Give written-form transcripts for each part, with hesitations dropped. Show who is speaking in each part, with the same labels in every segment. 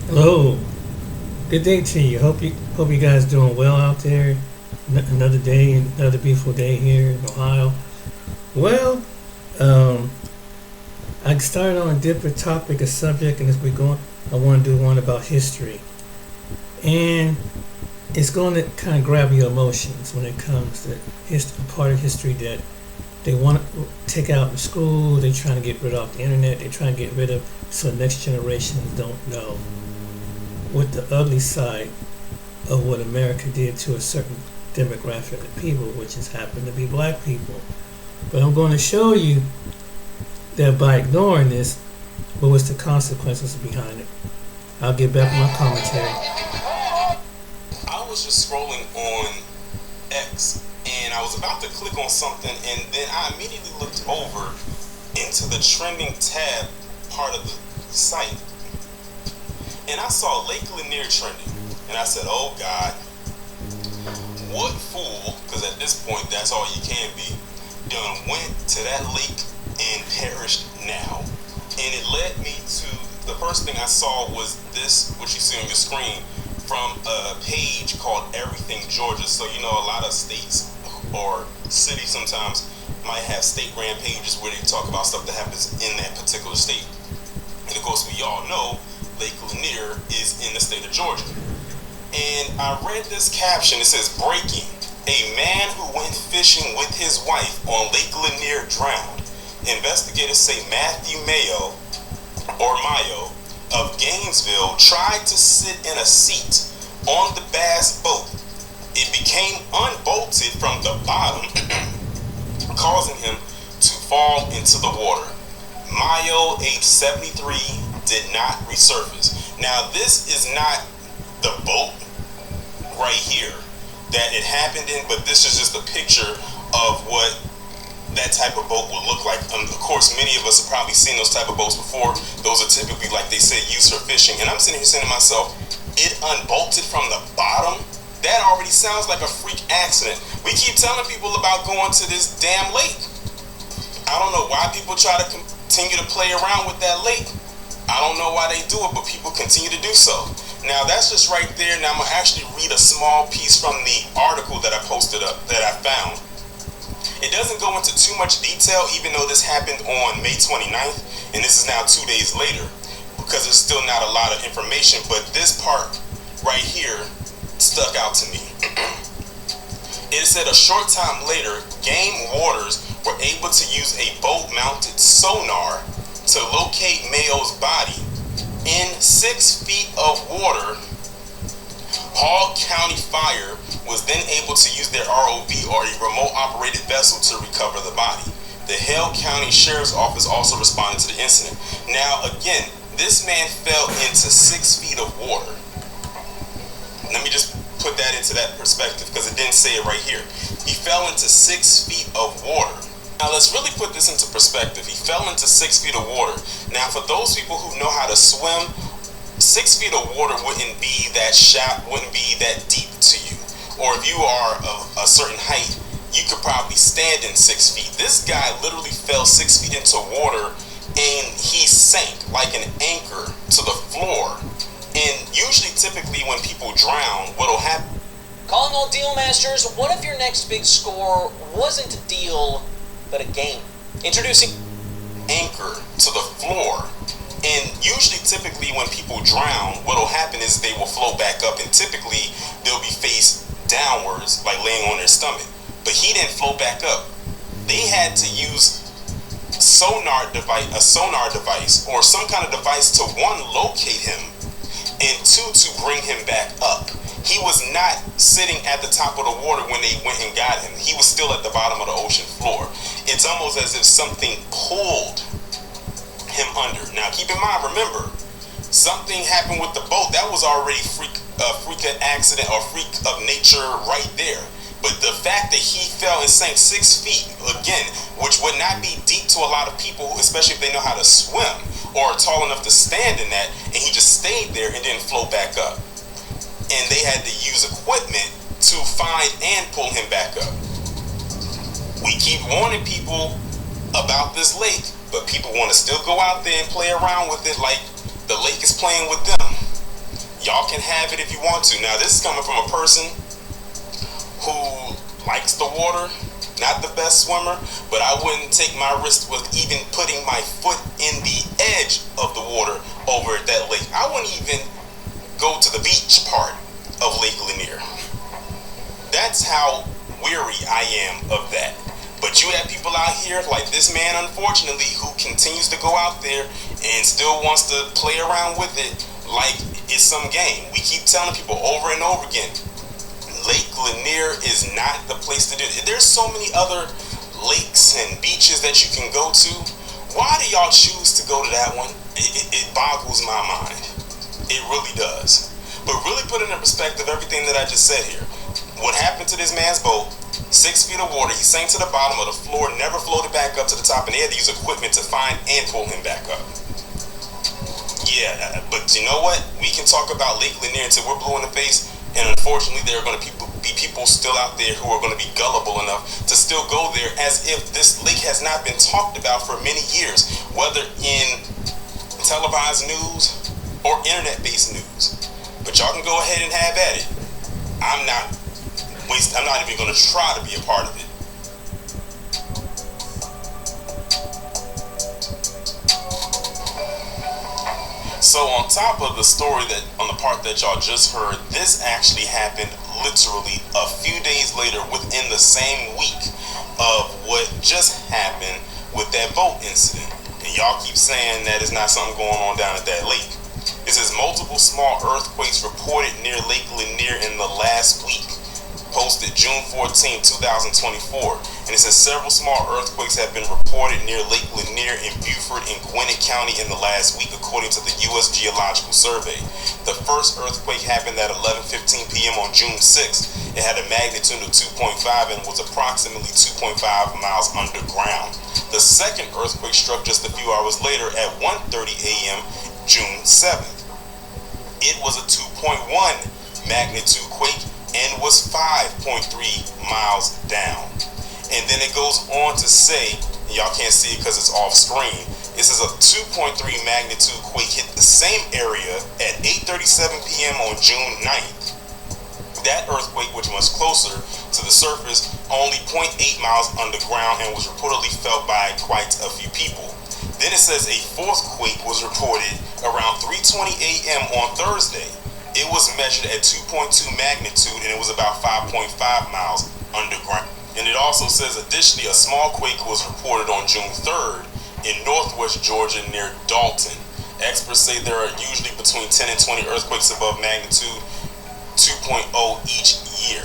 Speaker 1: Hello, good day to you. Hope you guys doing well out there. Another day, another beautiful day here in Ohio. Well, um, I started on a different topic, a subject, and as we go, I want to do one about history, and it's going to kind of grab your emotions when it comes to history, part of history that they want to take out in school. They're trying to get rid of the internet. They're trying to get rid of so the next generations don't know what the ugly side of what America did to a certain demographic of people, which has happened to be black people. But I'm going to show you that by ignoring this, what was the consequences behind it. I'll get back with my commentary.
Speaker 2: I was just scrolling on X and I was about to click on something, and then I immediately looked over into the trending tab part of the site, and I saw Lake Lanier trending. And I said, oh God, what fool, because at this point that's all you can be, done went to that lake and perished now. And it led me to the first thing I saw was this, what you see on your screen, from a page called Everything Georgia. So you know a lot of states or cities sometimes might have state ran pages where they talk about stuff that happens in that particular state. And of course we all know Lake Lanier is in the state of Georgia. And I read this caption. It says, breaking. A man who went fishing with his wife on Lake Lanier drowned. Investigators say Matthew Mayo of Gainesville tried to sit in a seat on the bass boat. It became unbolted from the bottom, causing him to fall into the water. Mayo, age 73, did not resurface. Now, this is not the boat right here that it happened in, but this is just a picture of what that type of boat would look like. Of course, many of us have probably seen those type of boats before. Those are typically, like they said, used for fishing. And I'm sitting here saying to myself, it unbolted from the bottom? That already sounds like a freak accident. We keep telling people about going to this damn lake. I don't know why people try to continue to play around with that lake. I don't know why they do it, but people continue to do so. Now, that's just right there. Now, I'm going to actually read a small piece from the article that I posted up, that I found. It doesn't go into too much detail, even though this happened on May 29th, and this is now 2 days later, because there's still not a lot of information, but this part right here stuck out to me. It said a short time later, Game Waters were able to use a boat-mounted sonar to locate Mayo's body. In 6 feet of water, Hall County Fire was then able to use their ROV, or a remote operated vessel, to recover the body. The Hale County Sheriff's Office also responded to the incident. Now, again, this man fell into 6 feet of water. Let me just put that into that perspective, because it didn't say it right here. He fell into 6 feet of water. Now let's really put this into perspective. He fell into 6 feet of water. Now for those people who know how to swim, 6 feet of water wouldn't be that wouldn't be that deep to you. Or if you are a certain height, you could probably stand in 6 feet. This guy literally fell 6 feet into water and he sank like an anchor to the floor. And usually, typically, when people drown, what'll happen?
Speaker 3: Calling all deal masters, what if your next big score wasn't a deal, but a game? Introducing
Speaker 2: anchor to the floor. And usually, typically, when people drown, what'll happen is they will float back up, and typically they'll be face downwards, like laying on their stomach. But he didn't float back up. They had to use a sonar device, or some kind of device to, one, locate him, and two, to bring him back up. He was not sitting at the top of the water when they went and got him. He was still at the bottom of the ocean floor. It's almost as if something pulled him under. Now, keep in mind, remember, something happened with the boat. That was already freak accident or freak of nature right there. But the fact that he fell and sank 6 feet, again, which would not be deep to a lot of people, especially if they know how to swim or are tall enough to stand in that, and he just stayed there and didn't float back up. And they had to use equipment to find and pull him back up. We keep warning people about this lake, but people want to still go out there and play around with it like the lake is playing with them. Y'all can have it if you want to. Now, this is coming from a person who likes the water, not the best swimmer, but I wouldn't take my risk with even putting my foot in the edge of the water over at that lake. I wouldn't even go to the beach part of Lake Lanier. That's how weary I am of that. But you have people out here like this man, unfortunately, who continues to go out there and still wants to play around with it like it's some game. We keep telling people over and over again, Lake Lanier is not the place to do it. There's so many other lakes and beaches that you can go to. Why do y'all choose to go to that one? It boggles my mind. It really does. But really put in perspective everything that I just said here. What happened to this man's boat? 6 feet of water. He sank to the bottom of the floor, never floated back up to the top, and they had to use equipment to find and pull him back up. Yeah, but you know what? We can talk about Lake Lanier until we're blue in the face, and unfortunately there are going to be people still out there who are going to be gullible enough to still go there as if this lake has not been talked about for many years, whether in televised news or internet-based news. But y'all can go ahead and have at it. I'm not even going to try to be a part of it. So on top of the story that on the part that y'all just heard, this actually happened literally a few days later within the same week of what just happened with that boat incident. And y'all keep saying that it's not something going on down at that lake. It says multiple small earthquakes reported near Lake Lanier in the last week. Posted June 14, 2024. And it says several small earthquakes have been reported near Lake Lanier in Beaufort and Gwinnett County in the last week, according to the U.S. Geological Survey. The first earthquake happened at 11:15 p.m. on June 6. It had a magnitude of 2.5 and was approximately 2.5 miles underground. The second earthquake struck just a few hours later at 1:30 a.m. June 7th. It was a 2.1 magnitude quake and was 5.3 miles down. And then it goes on to say, y'all can't see it because it's off screen, it says a 2.3 magnitude quake hit the same area at 8:37 p.m. on June 9th. That earthquake, which was closer to the surface, only 0.8 miles underground and was reportedly felt by quite a few people. Then it says a fourth quake was reported around 3:20 a.m. on Thursday. It was measured at 2.2 magnitude and it was about 5.5 miles underground. And it also says additionally a small quake was reported on June 3rd in northwest Georgia near Dalton. Experts say there are usually between 10 and 20 earthquakes above magnitude 2.0 each year,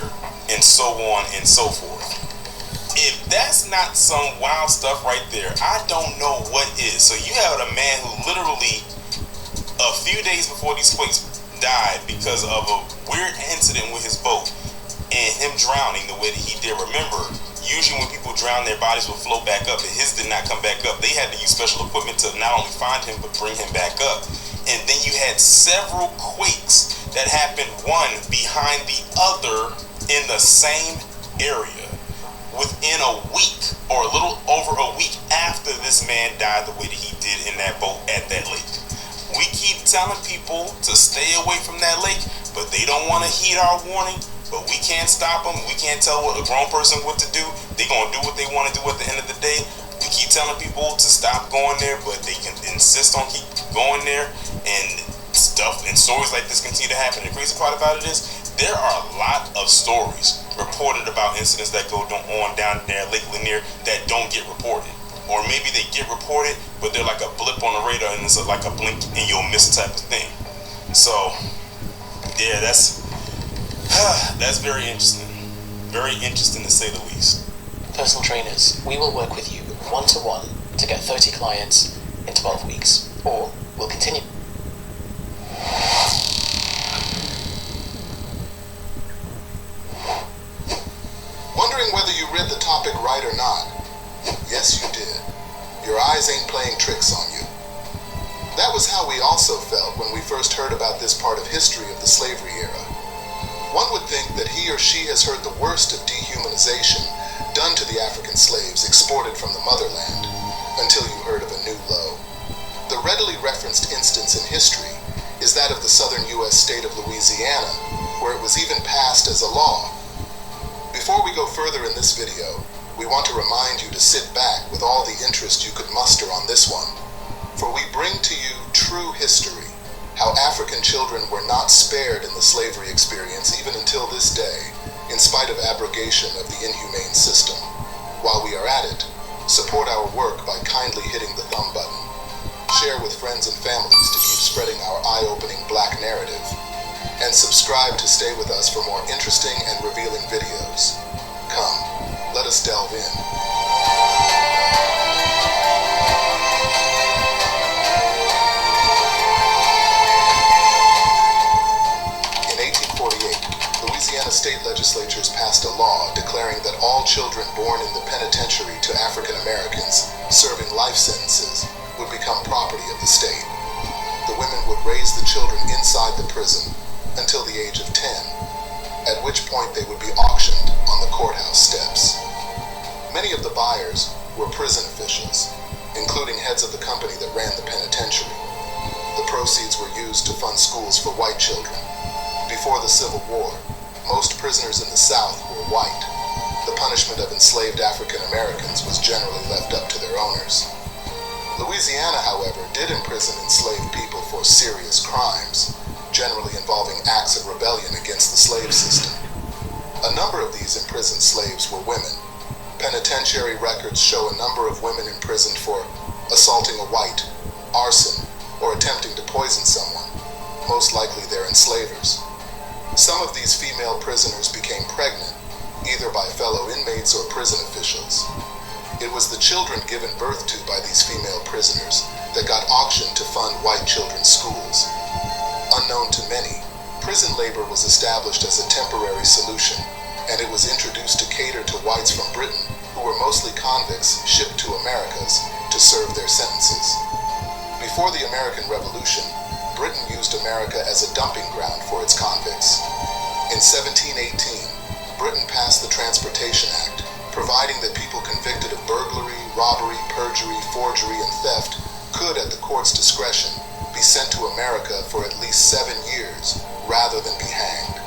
Speaker 2: and so on and so forth. If that's not some wild stuff right there, I don't know what is. So you have a man who literally a few days before these quakes died because of a weird incident with his boat and him drowning the way that he did. Remember, usually when people drown, their bodies will float back up, and his did not come back up. They had to use special equipment to not only find him but bring him back up. And then you had several quakes that happened one behind the other in the same area within a week or a little over a week after this man died the way that he did in that boat at that lake. We keep telling people to stay away from that lake, but they don't want to heed our warning. But we can't stop them. We can't tell what a grown person what to do. They're going to do what they want to do at the end of the day. We keep telling people to stop going there, but they can insist on keep going there. And stuff and stories like this continue to happen. The crazy part about it is there are a lot of stories reported about incidents that go on down there at Lake Lanier that don't get reported. Or maybe they get reported, but they're like a blip on the radar and it's like a blink and you'll miss type of thing. So, yeah, that's very interesting. Very interesting to say the least.
Speaker 3: Personal trainers, we will work with you one-to-one to get 30 clients in 12 weeks. Or we'll continue.
Speaker 4: Wondering whether you read the topic right or not? Yes, you did. Your eyes ain't playing tricks on you. That was how we also felt when we first heard about this part of history of the slavery era. One would think that he or she has heard the worst of dehumanization done to the African slaves exported from the motherland, until you heard of a new low. The readily referenced instance in history is that of the southern U.S. U.S. state of Louisiana, where it was even passed as a law. Before we go further in this video, we want to remind you to sit back with all the interest you could muster on this one, for we bring to you true history, how African children were not spared in the slavery experience even until this day, in spite of abrogation of the inhumane system. While we are at it, support our work by kindly hitting the thumb button. Share with friends and families to keep spreading our eye-opening Black narrative. And subscribe to stay with us for more interesting and revealing videos. Come, let us delve in. In 1848, Louisiana state legislatures passed a law declaring that all children born in the penitentiary to African Americans serving life sentences would become property of the state. The women would raise the children inside the prison until the age of 10, at which point they would be auctioned on the courthouse steps. Many of the buyers were prison officials, including heads of the company that ran the penitentiary. The proceeds were used to fund schools for white children. Before the Civil War, most prisoners in the South were white. The punishment of enslaved African Americans was generally left up to their owners. Louisiana, however, did imprison enslaved people for serious crimes, generally involving acts of rebellion against the slave system. A number of these imprisoned slaves were women. Penitentiary records show a number of women imprisoned for assaulting a white, arson, or attempting to poison someone, most likely their enslavers. Some of these female prisoners became pregnant, either by fellow inmates or prison officials. It was the children given birth to by these female prisoners that got auctioned to fund white children's schools. Unknown to many, prison labor was established as a temporary solution, and it was introduced to cater to whites from Britain who were mostly convicts shipped to Americas to serve their sentences. Before the American Revolution, Britain used America as a dumping ground for its convicts. In 1718, Britain passed the Transportation Act, providing that people convicted of burglary, robbery, perjury, forgery, and theft could, at the court's discretion, be sent to America for at least 7 years, rather than be hanged.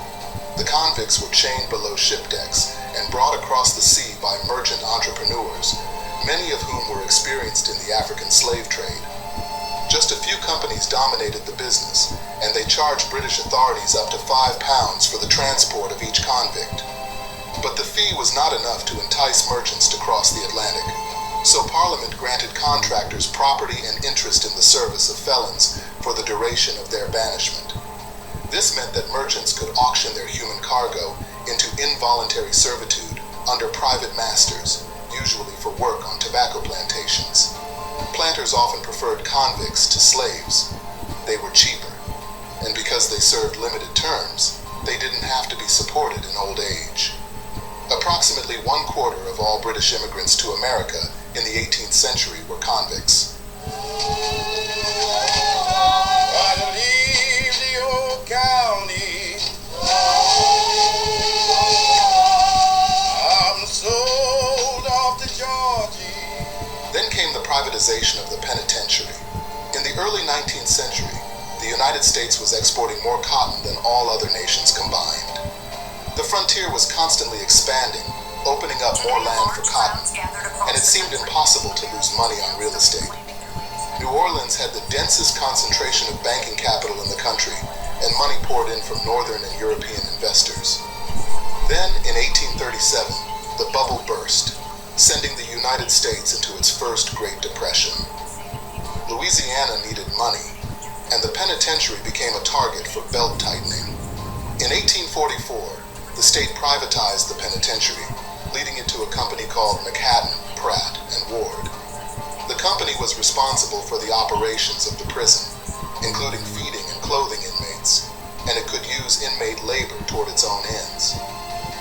Speaker 4: The convicts were chained below ship decks and brought across the sea by merchant entrepreneurs, many of whom were experienced in the African slave trade. Just a few companies dominated the business, and they charged British authorities up to £5 for the transport of each convict. But the fee was not enough to entice merchants to cross the Atlantic, so Parliament granted contractors property and interest in the service of felons for the duration of their banishment. This meant that merchants could auction their human cargo into involuntary servitude under private masters, usually for work on tobacco plantations. Planters often preferred convicts to slaves. They were cheaper, and because they served limited terms, they didn't have to be supported in old age. Approximately 1/4 of all British immigrants to America in the 18th century were convicts.
Speaker 5: I leave the old county. I'm sold off to Georgia.
Speaker 4: Then came the privatization of the penitentiary. In the early 19th century, the United States was exporting more cotton than all other nations combined. The frontier was constantly expanding, opening up more land for cotton, and it seemed impossible to lose money on real estate. New Orleans had the densest concentration of banking capital in the country, and money poured in from Northern and European investors. Then, in 1837, the bubble burst, sending the United States into its first Great Depression. Louisiana needed money, and the penitentiary became a target for belt tightening. In 1844, the state privatized the penitentiary, leading it to a company called McHatton, Pratt & Ward. The company was responsible for the operations of the prison, including feeding and clothing inmates, and it could use inmate labor toward its own ends.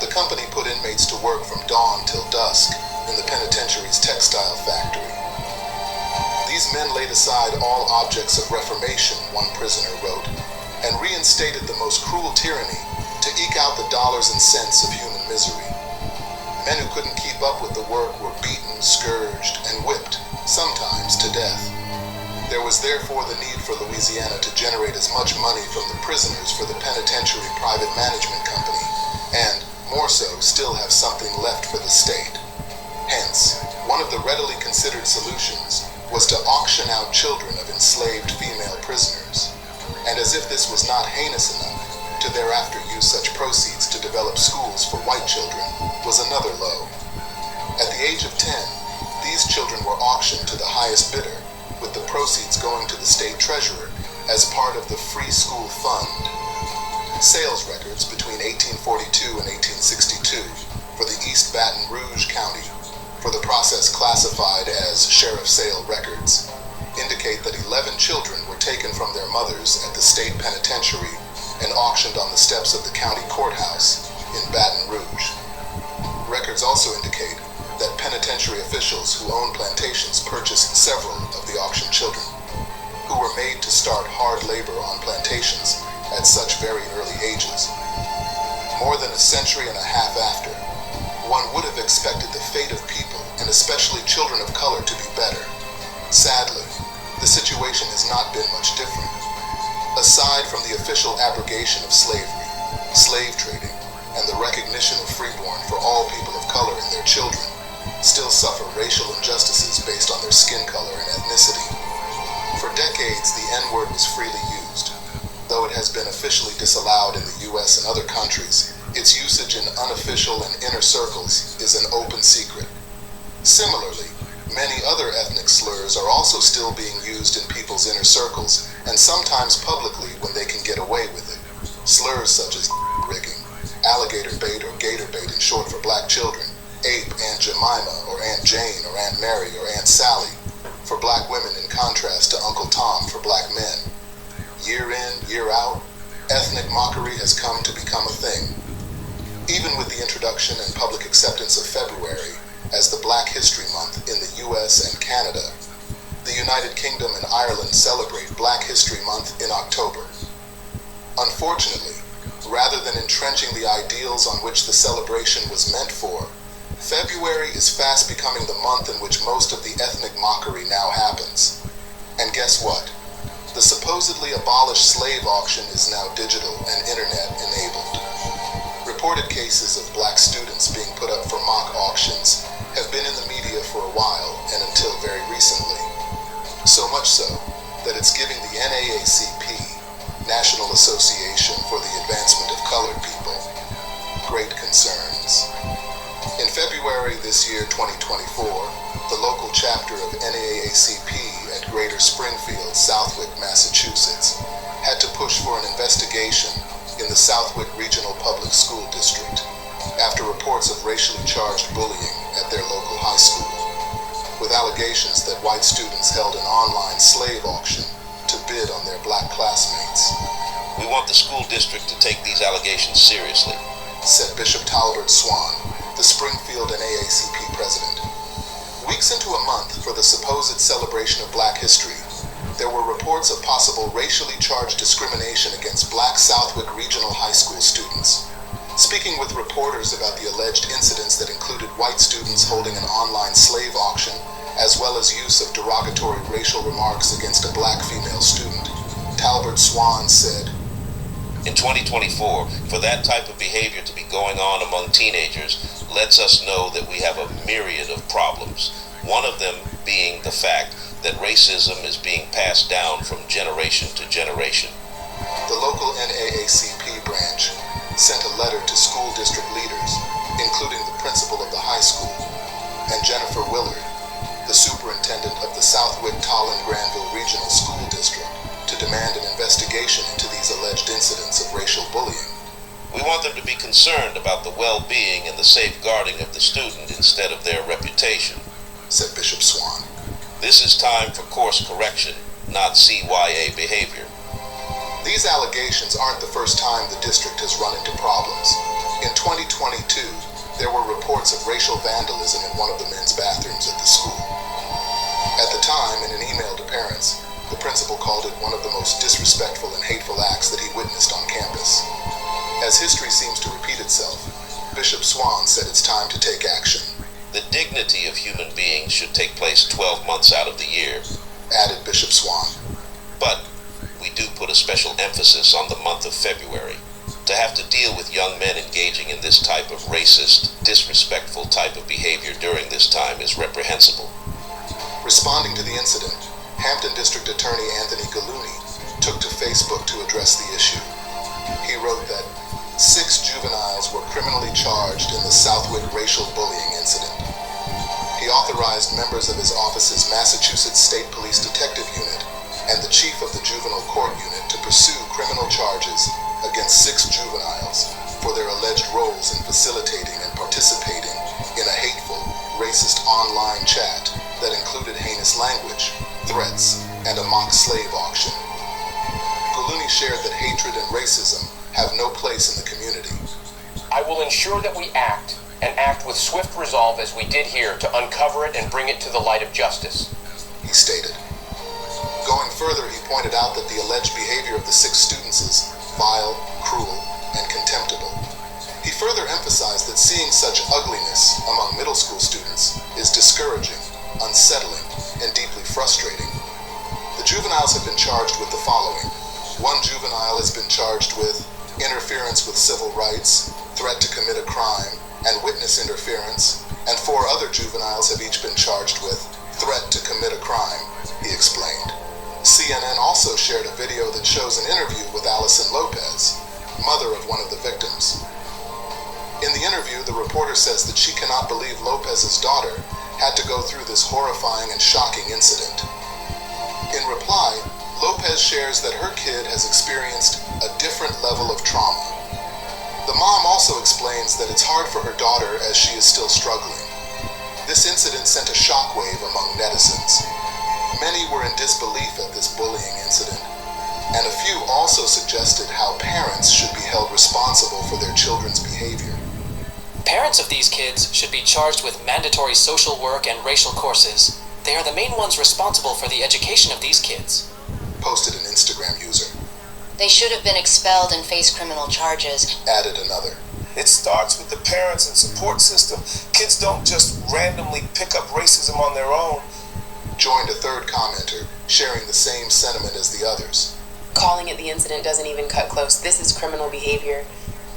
Speaker 4: The company put inmates to work from dawn till dusk in the penitentiary's textile factory. These men laid aside all objects of reformation, one prisoner wrote, and reinstated the most cruel tyranny to eke out the dollars and cents of human misery. Men who couldn't keep up with the work were beaten, scourged, and whipped, sometimes to death. There was therefore the need for Louisiana to generate as much money from the prisoners for the penitentiary private management company, and, more so, still have something left for the state. Hence, one of the readily considered solutions was to auction out children of enslaved female prisoners. And as if this was not heinous enough, to thereafter use such proceeds to develop schools for white children was another low. At the age of 10, these children were auctioned to the highest bidder, with the proceeds going to the state treasurer as part of the Free School Fund. Sales records between 1842 and 1862 for the East Baton Rouge County, for the process classified as sheriff sale records, indicate that 11 children were taken from their mothers at the state penitentiary and auctioned on the steps of the county courthouse in Baton Rouge. Records also indicate that penitentiary officials who own plantations purchased several of the auctioned children, who were made to start hard labor on plantations at such very early ages. More than a century and a half after, one would have expected the fate of people, and especially children of color, to be better. Sadly, the situation has not been much different. Aside from the official abrogation of slavery, slave trading, and the recognition of freeborn for all people of color and their children, still suffer racial injustices based on their skin color and ethnicity. For decades, the N-word was freely used. Though it has been officially disallowed in the US and other countries, its usage in unofficial and inner circles is an open secret. Similarly, many other ethnic slurs are also still being used in people's inner circles, and sometimes publicly when they can get away with it. Slurs such as rigging, alligator bait or gator bait in short for black children, ape Aunt Jemima or Aunt Jane or Aunt Mary or Aunt Sally for black women in contrast to Uncle Tom for black men. Year in, year out, ethnic mockery has come to become a thing. Even with the introduction and public acceptance of February as the Black History Month in the US and Canada, the United Kingdom and Ireland celebrate Black History Month in October. Unfortunately, rather than entrenching the ideals on which the celebration was meant for, February is fast becoming the month in which most of the ethnic mockery now happens. And guess what? The supposedly abolished slave auction is now digital and internet enabled. Reported cases of black students being put up for mock auctions have been in the media for a while and until very recently. So much so that it's giving the NAACP, National Association for the Advancement of Colored People, great concerns. In February this year, 2024, the local chapter of NAACP at Greater Springfield, Southwick, Massachusetts, had to push for an investigation in the Southwick Regional Public School District after reports of racially charged bullying at their local high school, with allegations that white students held an online slave auction to bid on their black classmates.
Speaker 6: We want the school district to take these allegations seriously,
Speaker 4: said Bishop Talbert Swan, the Springfield NAACP president. Weeks into a month for the supposed celebration of Black history, there were reports of possible racially charged discrimination against black Southwick Regional High School students. Speaking with reporters about the alleged incidents that included white students holding an online slave auction, as well as use of derogatory racial remarks against a black female student, Talbert Swan said,
Speaker 6: "In 2024, for that type of behavior to be going on among teenagers lets us know that we have a myriad of problems, one of them being the fact that racism is being passed down from generation to generation."
Speaker 4: The local NAACP branch sent a letter to school district leaders, including the principal of the high school, and Jennifer Willard, the superintendent of the Southwick Tolland Granville Regional School District, to demand an investigation into these alleged incidents of racial bullying.
Speaker 6: "We want them to be concerned about the well-being and the safeguarding of the student instead of their reputation,"
Speaker 4: said Bishop Swan.
Speaker 6: "This is time for course correction, not CYA behavior."
Speaker 4: These allegations aren't the first time the district has run into problems. In 2022, there were reports of racial vandalism in one of the men's bathrooms at the school. At the time, in an email to parents, the principal called it one of the most disrespectful and hateful acts that he witnessed on campus. As history seems to repeat itself, Bishop Swan said it's time to take action.
Speaker 6: The dignity of human beings should take place 12 months out of the year.
Speaker 4: added Bishop Swan.
Speaker 6: But we do put a special emphasis on the month of February. To have to deal with young men engaging in this type of racist, disrespectful type of behavior during this time is reprehensible.
Speaker 4: Responding to the incident, Hampton District Attorney Anthony Gallooni took to Facebook to address the issue. He wrote that 6 juveniles were criminally charged in the Southwick racial bullying incident. He authorized members of his office's Massachusetts State Police Detective Unit and the chief of the Juvenile Court Unit to pursue criminal charges against 6 juveniles for their alleged roles in facilitating and participating in a hateful, racist online chat that included heinous language, threats, and a mock slave auction. Gallooni shared that hatred and racism have no place in the community.
Speaker 7: I will ensure that we act, and act with swift resolve as we did here to uncover it and bring it to the light of justice,
Speaker 4: he stated. Going further, he pointed out that the alleged behavior of the 6 students is vile, cruel, and contemptible. He further emphasized that seeing such ugliness among middle school students is discouraging, unsettling, and deeply frustrating. The juveniles have been charged with the following. 1 juvenile has been charged with interference with civil rights, threat to commit a crime, and witness interference, and 4 other juveniles have each been charged with threat to commit a crime, he explained. CNN also shared a video that shows an interview with Allison Lopez, mother of one of the victims. In the interview, the reporter says that she cannot believe Lopez's daughter had to go through this horrifying and shocking incident. In reply, Lopez shares that her kid has experienced a different level of trauma. The mom also explains that it's hard for her daughter as she is still struggling. This incident sent a shockwave among netizens. Many were in disbelief at this bullying incident, and a few also suggested how parents should be held responsible for their children's behavior.
Speaker 8: Parents of these kids should be charged with mandatory social work and racial courses. They are the main ones responsible for the education of these kids,
Speaker 4: posted an Instagram user.
Speaker 9: They should have been expelled and face criminal charges,
Speaker 4: added another.
Speaker 5: It starts with the parents and support system. Kids don't just randomly pick up racism on their own.
Speaker 4: Joined a third commenter, sharing the same sentiment as the others.
Speaker 10: Calling it the incident doesn't even cut close. This is criminal behavior,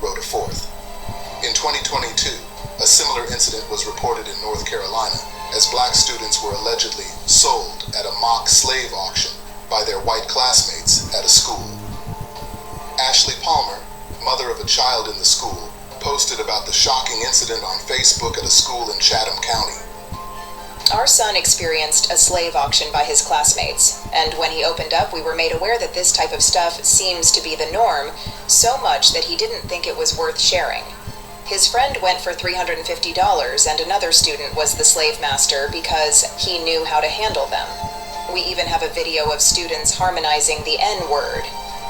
Speaker 4: wrote a fourth. In 2022, a similar incident was reported in North Carolina as black students were allegedly sold at a mock slave auction by their white classmates at a school. Ashley Palmer, mother of a child in the school, posted about the shocking incident on Facebook at a school in Chatham County.
Speaker 11: Our son experienced a slave auction by his classmates, and when he opened up, we were made aware that this type of stuff seems to be the norm, so much that he didn't think it was worth sharing. His friend went for $350, and another student was the slave master because he knew how to handle them. We even have a video of students harmonizing the N-word.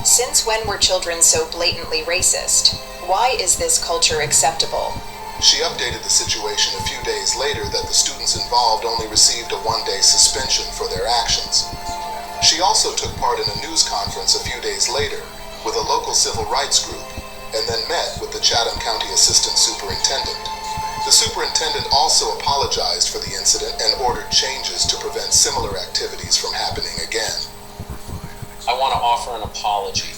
Speaker 11: Since when were children so blatantly racist? Why is this culture acceptable?
Speaker 4: She updated the situation a few days later that the students involved only received a 1-day suspension for their actions. She also took part in a news conference a few days later with a local civil rights group and then met with the Chatham County Assistant Superintendent. The superintendent also apologized for the incident and ordered changes to prevent similar activities from happening again.
Speaker 7: I want to offer an apology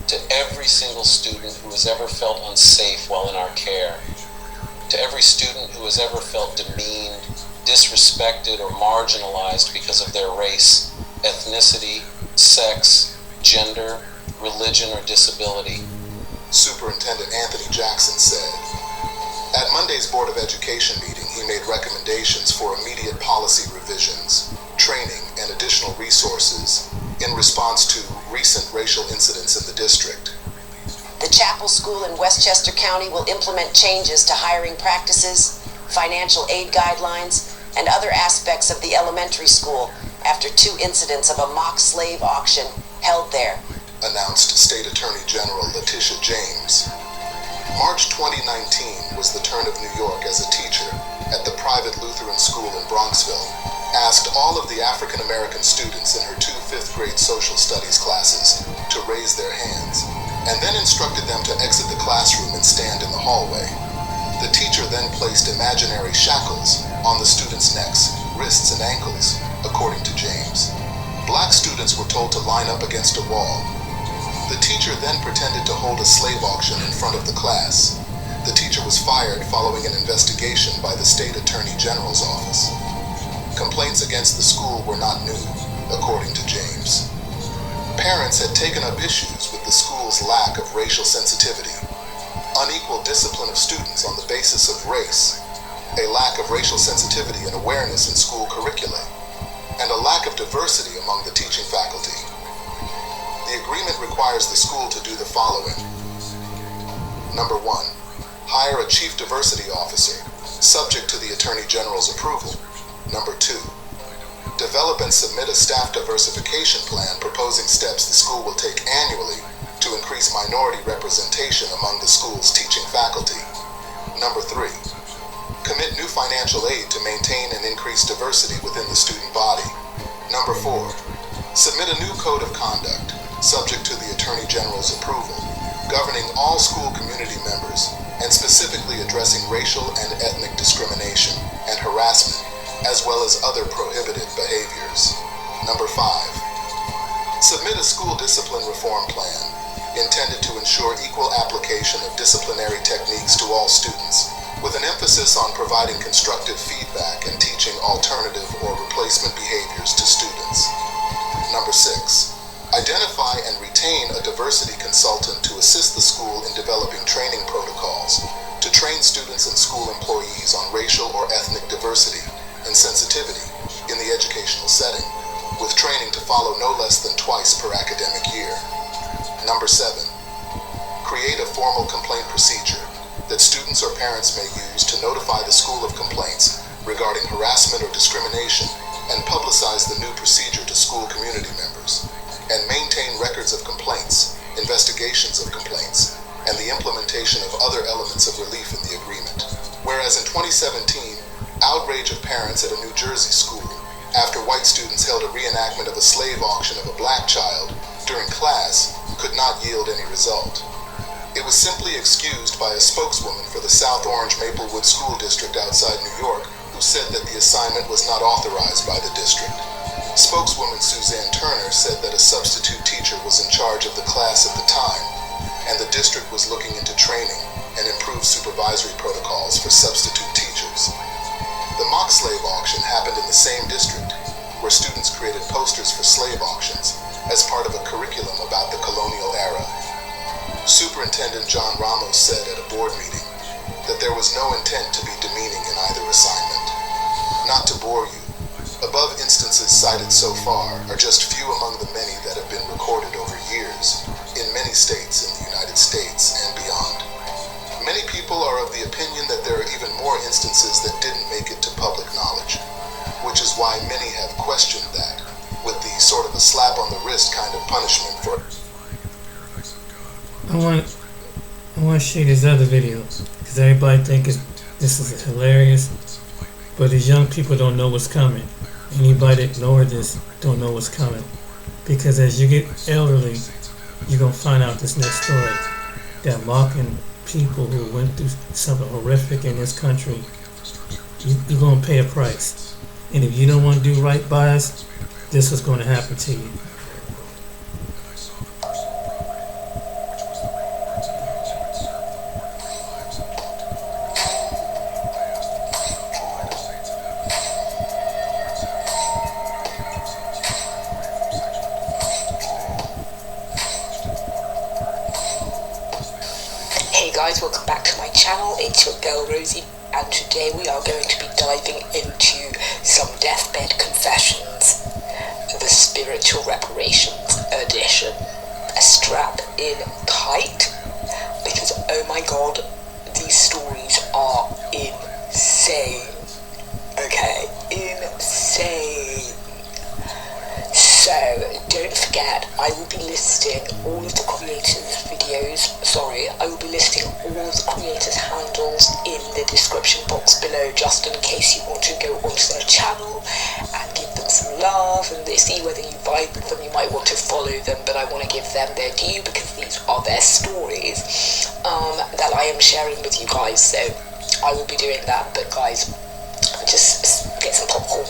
Speaker 7: to every single student who has ever felt unsafe while in our care, to every student who has ever felt demeaned, disrespected, or marginalized because of their race, ethnicity, sex, gender, religion, or disability.
Speaker 4: Superintendent Anthony Jackson said. At Monday's Board of Education meeting, he made recommendations for immediate policy revisions, training, and additional resources in response to recent racial incidents in the district.
Speaker 12: The Chapel School in Westchester County will implement changes to hiring practices, financial aid guidelines, and other aspects of the elementary school after 2 incidents of a mock slave auction held there,
Speaker 4: announced State Attorney General Letitia James. March 2019 was the turn of New York as a teacher at the private Lutheran school in Bronxville asked all of the African American students in her 2 fifth-grade social studies classes to raise their hands, and then instructed them to exit the classroom and stand in the hallway. The teacher then placed imaginary shackles on the students' necks, wrists, and ankles, according to James. Black students were told to line up against a wall. The teacher then pretended to hold a slave auction in front of the class. The teacher was fired following an investigation by the state attorney general's office. Complaints against the school were not new, according to James. Parents had taken up issues with the school's lack of racial sensitivity, unequal discipline of students on the basis of race, a lack of racial sensitivity and awareness in school curricula, and a lack of diversity among the teaching faculty. The agreement requires the school to do the following. Number 1, hire a chief diversity officer, subject to the Attorney General's approval. Number 2, develop and submit a staff diversification plan proposing steps the school will take annually to increase minority representation among the school's teaching faculty. Number 3, commit new financial aid to maintain and increase diversity within the student body. Number 4, submit a new code of conduct, subject to the Attorney General's approval, governing all school community members and specifically addressing racial and ethnic discrimination and harassment, as well as other prohibited behaviors. Number 5, submit a school discipline reform plan intended to ensure equal application of disciplinary techniques to all students, with an emphasis on providing constructive feedback and teaching alternative or replacement behaviors to students. Number 6, identify and retain a diversity consultant to assist the school in developing training protocols to train students and school employees on racial or ethnic diversity and sensitivity in the educational setting, with training to follow no less than twice per academic year. Number 7, create a formal complaint procedure that students or parents may use to notify the school of complaints regarding harassment or discrimination and publicize the new procedure to school community members, and maintain records of complaints, investigations of complaints, and the implementation of other elements of relief in the agreement. Whereas in 2017, outrage of parents at a New Jersey school after white students held a reenactment of a slave auction of a black child during class could not yield any result. It was simply excused by a spokeswoman for the South Orange Maplewood School District outside New York, who said that the assignment was not authorized by the district. Spokeswoman Suzanne Turner said that a substitute teacher was in charge of the class at the time, and the district was looking into training and improved supervisory protocols for substitute teachers. The mock slave auction happened in the same district, where students created posters for slave auctions as part of a curriculum about the colonial era. Superintendent John Ramos said at a board meeting that there was no intent to be demeaning in either assignment. Not to bore you, above instances cited so far are just few among the many that have been recorded over years in many states in the United States and beyond. Many people are of the opinion that there are even more instances that didn't make it to public knowledge, which is why many have questioned that, with the sort of a slap on the wrist kind of punishment for...
Speaker 1: I want to show you this other video, because everybody thinks this is hilarious, but these young people don't know what's coming. Anybody that ignore this don't know what's coming, because as you get elderly, you're going to find out this next story, that mocking people who went through something horrific in this country, you're going to pay a price. And if you don't want to do right by us, this is going to happen to you.
Speaker 13: Guys, welcome back to my channel. It's your girl Rosie, and today we are going to be diving into some deathbed confessions, the spiritual reparations edition. Strap in tight, because oh my god, these stories are insane. Okay, insane. So, don't forget, I will be listing all of the creators' videos, I will be listing all of the creators' handles in the description box below, just in case you want to go onto their channel and give them some love and see whether you vibe with them. You might want to follow them, but I want to give them their due because these are their stories that I am sharing with you guys, so I will be doing that. But guys, just get some popcorn.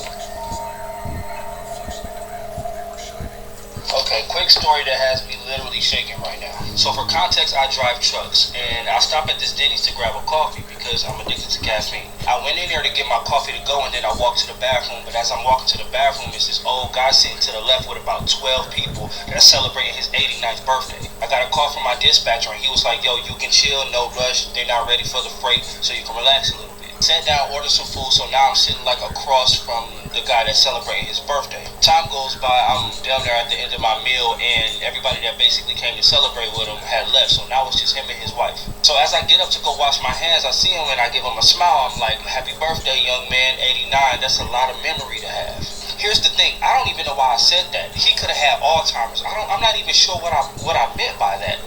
Speaker 14: Okay, quick story that has me literally shaking right now. So for context, I drive trucks, and I stop at this Denny's to grab a coffee because I'm addicted to caffeine. I went in there to get my coffee to go, and then I walked to the bathroom, but as I'm walking to the bathroom, it's this old guy sitting to the left with about 12 people that's celebrating his 89th birthday. I got a call from my dispatcher, and he was like, yo, you can chill, no rush, they're not ready for the freight, so you can relax a little bit. Sat down, ordered some food, so now I'm sitting like across from the guy that's celebrating his birthday. Time goes by, I'm down there at the end of my meal, and everybody that basically came to celebrate with him had left, so now it's just him and his wife. So as I get up to go wash my hands, I see him and I give him a smile. I'm like, happy birthday, young man, 89, that's a lot of memory to have. Here's the thing, I don't even know why I said that. He could have had Alzheimer's. I'm not even sure what I meant by that.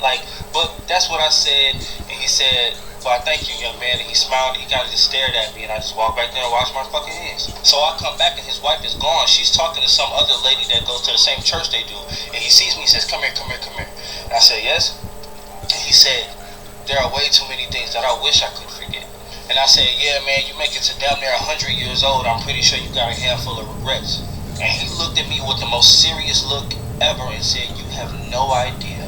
Speaker 14: But that's what I said, and he said, well, thank you, young man. And he smiled, and he kind of just stared at me, and I just walked back there and washed my fucking hands. So I come back, and his wife is gone. She's talking to some other lady that goes to the same church they do, and he sees me, he says, come here. And I said, yes? And he said, there are way too many things that I wish I could forget. And I said, yeah, man, you make it to damn near 100 years old, I'm pretty sure you got a handful of regrets. And he looked at me with the most serious look ever and said, you have no idea.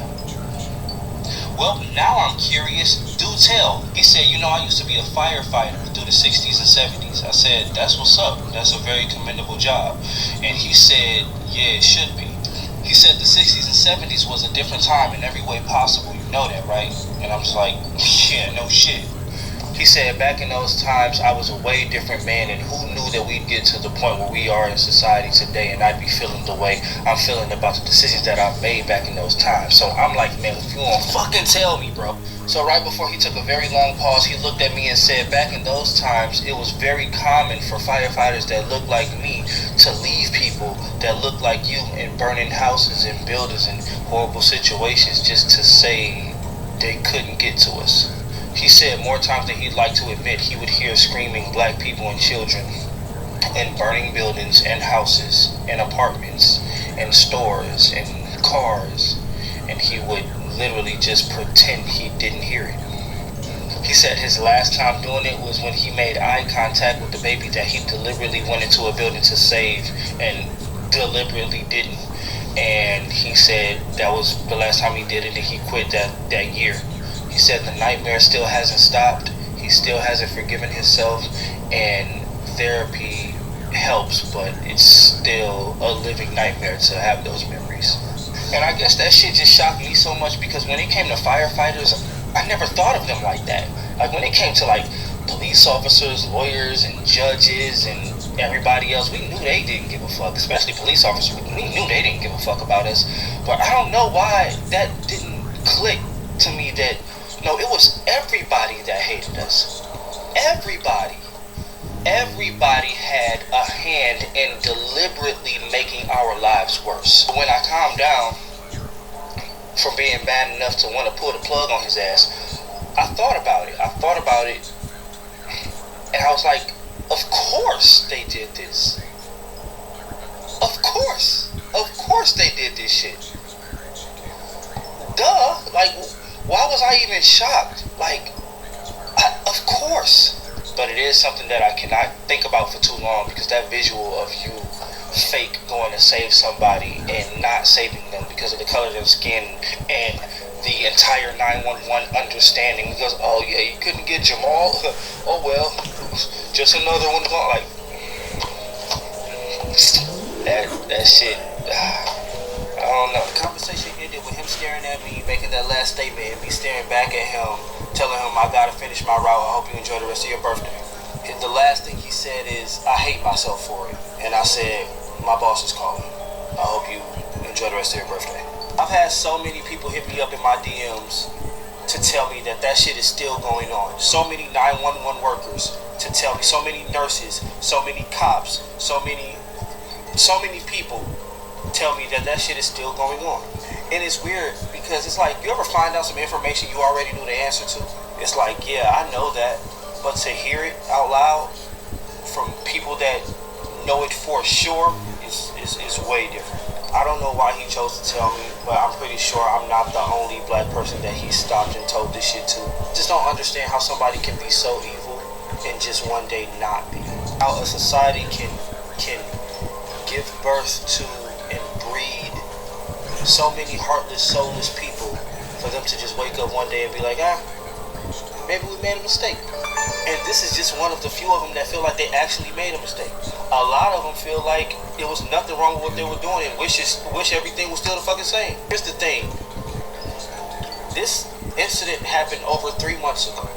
Speaker 14: Well, now I'm curious. Do tell. He said, you know, I used to be a firefighter through the 60s and 70s. I said, that's what's up. That's a very commendable job. And he said, yeah, it should be. He said the 60s and 70s was a different time in every way possible. You know that, right? And I'm just like, yeah, no shit. He said back in those times, I was a way different man, and who knew that we'd get to the point where we are in society today, and I'd be feeling the way I'm feeling about the decisions that I've made back in those times. So I'm like, man, if you won't fucking tell me, bro. So right before he took a very long pause, he looked at me and said, back in those times, it was very common for firefighters that looked like me to leave people that looked like you in burning houses and buildings and horrible situations just to say they couldn't get to us. He said more times than he'd like to admit, he would hear screaming black people and children in burning buildings and houses and apartments and stores and cars, and he would literally just pretend he didn't hear it. He said his last time doing it was when he made eye contact with the baby that he deliberately went into a building to save and deliberately didn't. And he said that was the last time he did it, and he quit that year. He said the nightmare still hasn't stopped. He still hasn't forgiven himself, and therapy helps, but it's still a living nightmare to have those memories. And I guess that shit just shocked me so much because when it came to firefighters, I never thought of them like that. Like when it came to like police officers, lawyers, and judges, and everybody else, we knew they didn't give a fuck, especially police officers. We knew they didn't give a fuck about us. But I don't know why that didn't click to me that no, it was everybody that hated us. Everybody had a hand in deliberately making our lives worse. When I calmed down from being bad enough to want to pull the plug on his ass, I thought about it, and I was like, of course they did this. Of course they did this shit. Duh, like, why was I even shocked? Like, of course. But it is something that I cannot think about for too long, because that visual of you fake going to save somebody and not saving them because of the color of their skin and the entire 911 understanding, because, oh yeah, you couldn't get Jamal, oh well, just another one gone. Like, that shit, I don't know. The conversation ended with him staring at me, making that last statement, and me staring back at him, telling him I gotta finish my route. I hope you enjoy the rest of your birthday. And the last thing he said is, I hate myself for it. And I said, my boss is calling. I hope you enjoy the rest of your birthday. I've had so many people hit me up in my DMs to tell me that shit is still going on. So many 911 workers to tell me, so many nurses, so many cops, so many people tell me that shit is still going on. And it's weird because it's like, you ever find out some information you already knew the answer to? It's like, yeah, I know that, but to hear it out loud from people that know it for sure is way different. I don't know why he chose to tell me, but I'm pretty sure I'm not the only black person that he stopped and told this shit to. Just don't understand how somebody can be so evil and just one day not be. How a society can give birth to and breed so many heartless, soulless people for them to just wake up one day and be like, maybe we made a mistake. And this is just one of the few of them that feel like they actually made a mistake. A lot of them feel like it was nothing wrong with what they were doing and wish everything was still the fucking same. Here's the thing. This incident happened over 3 months ago.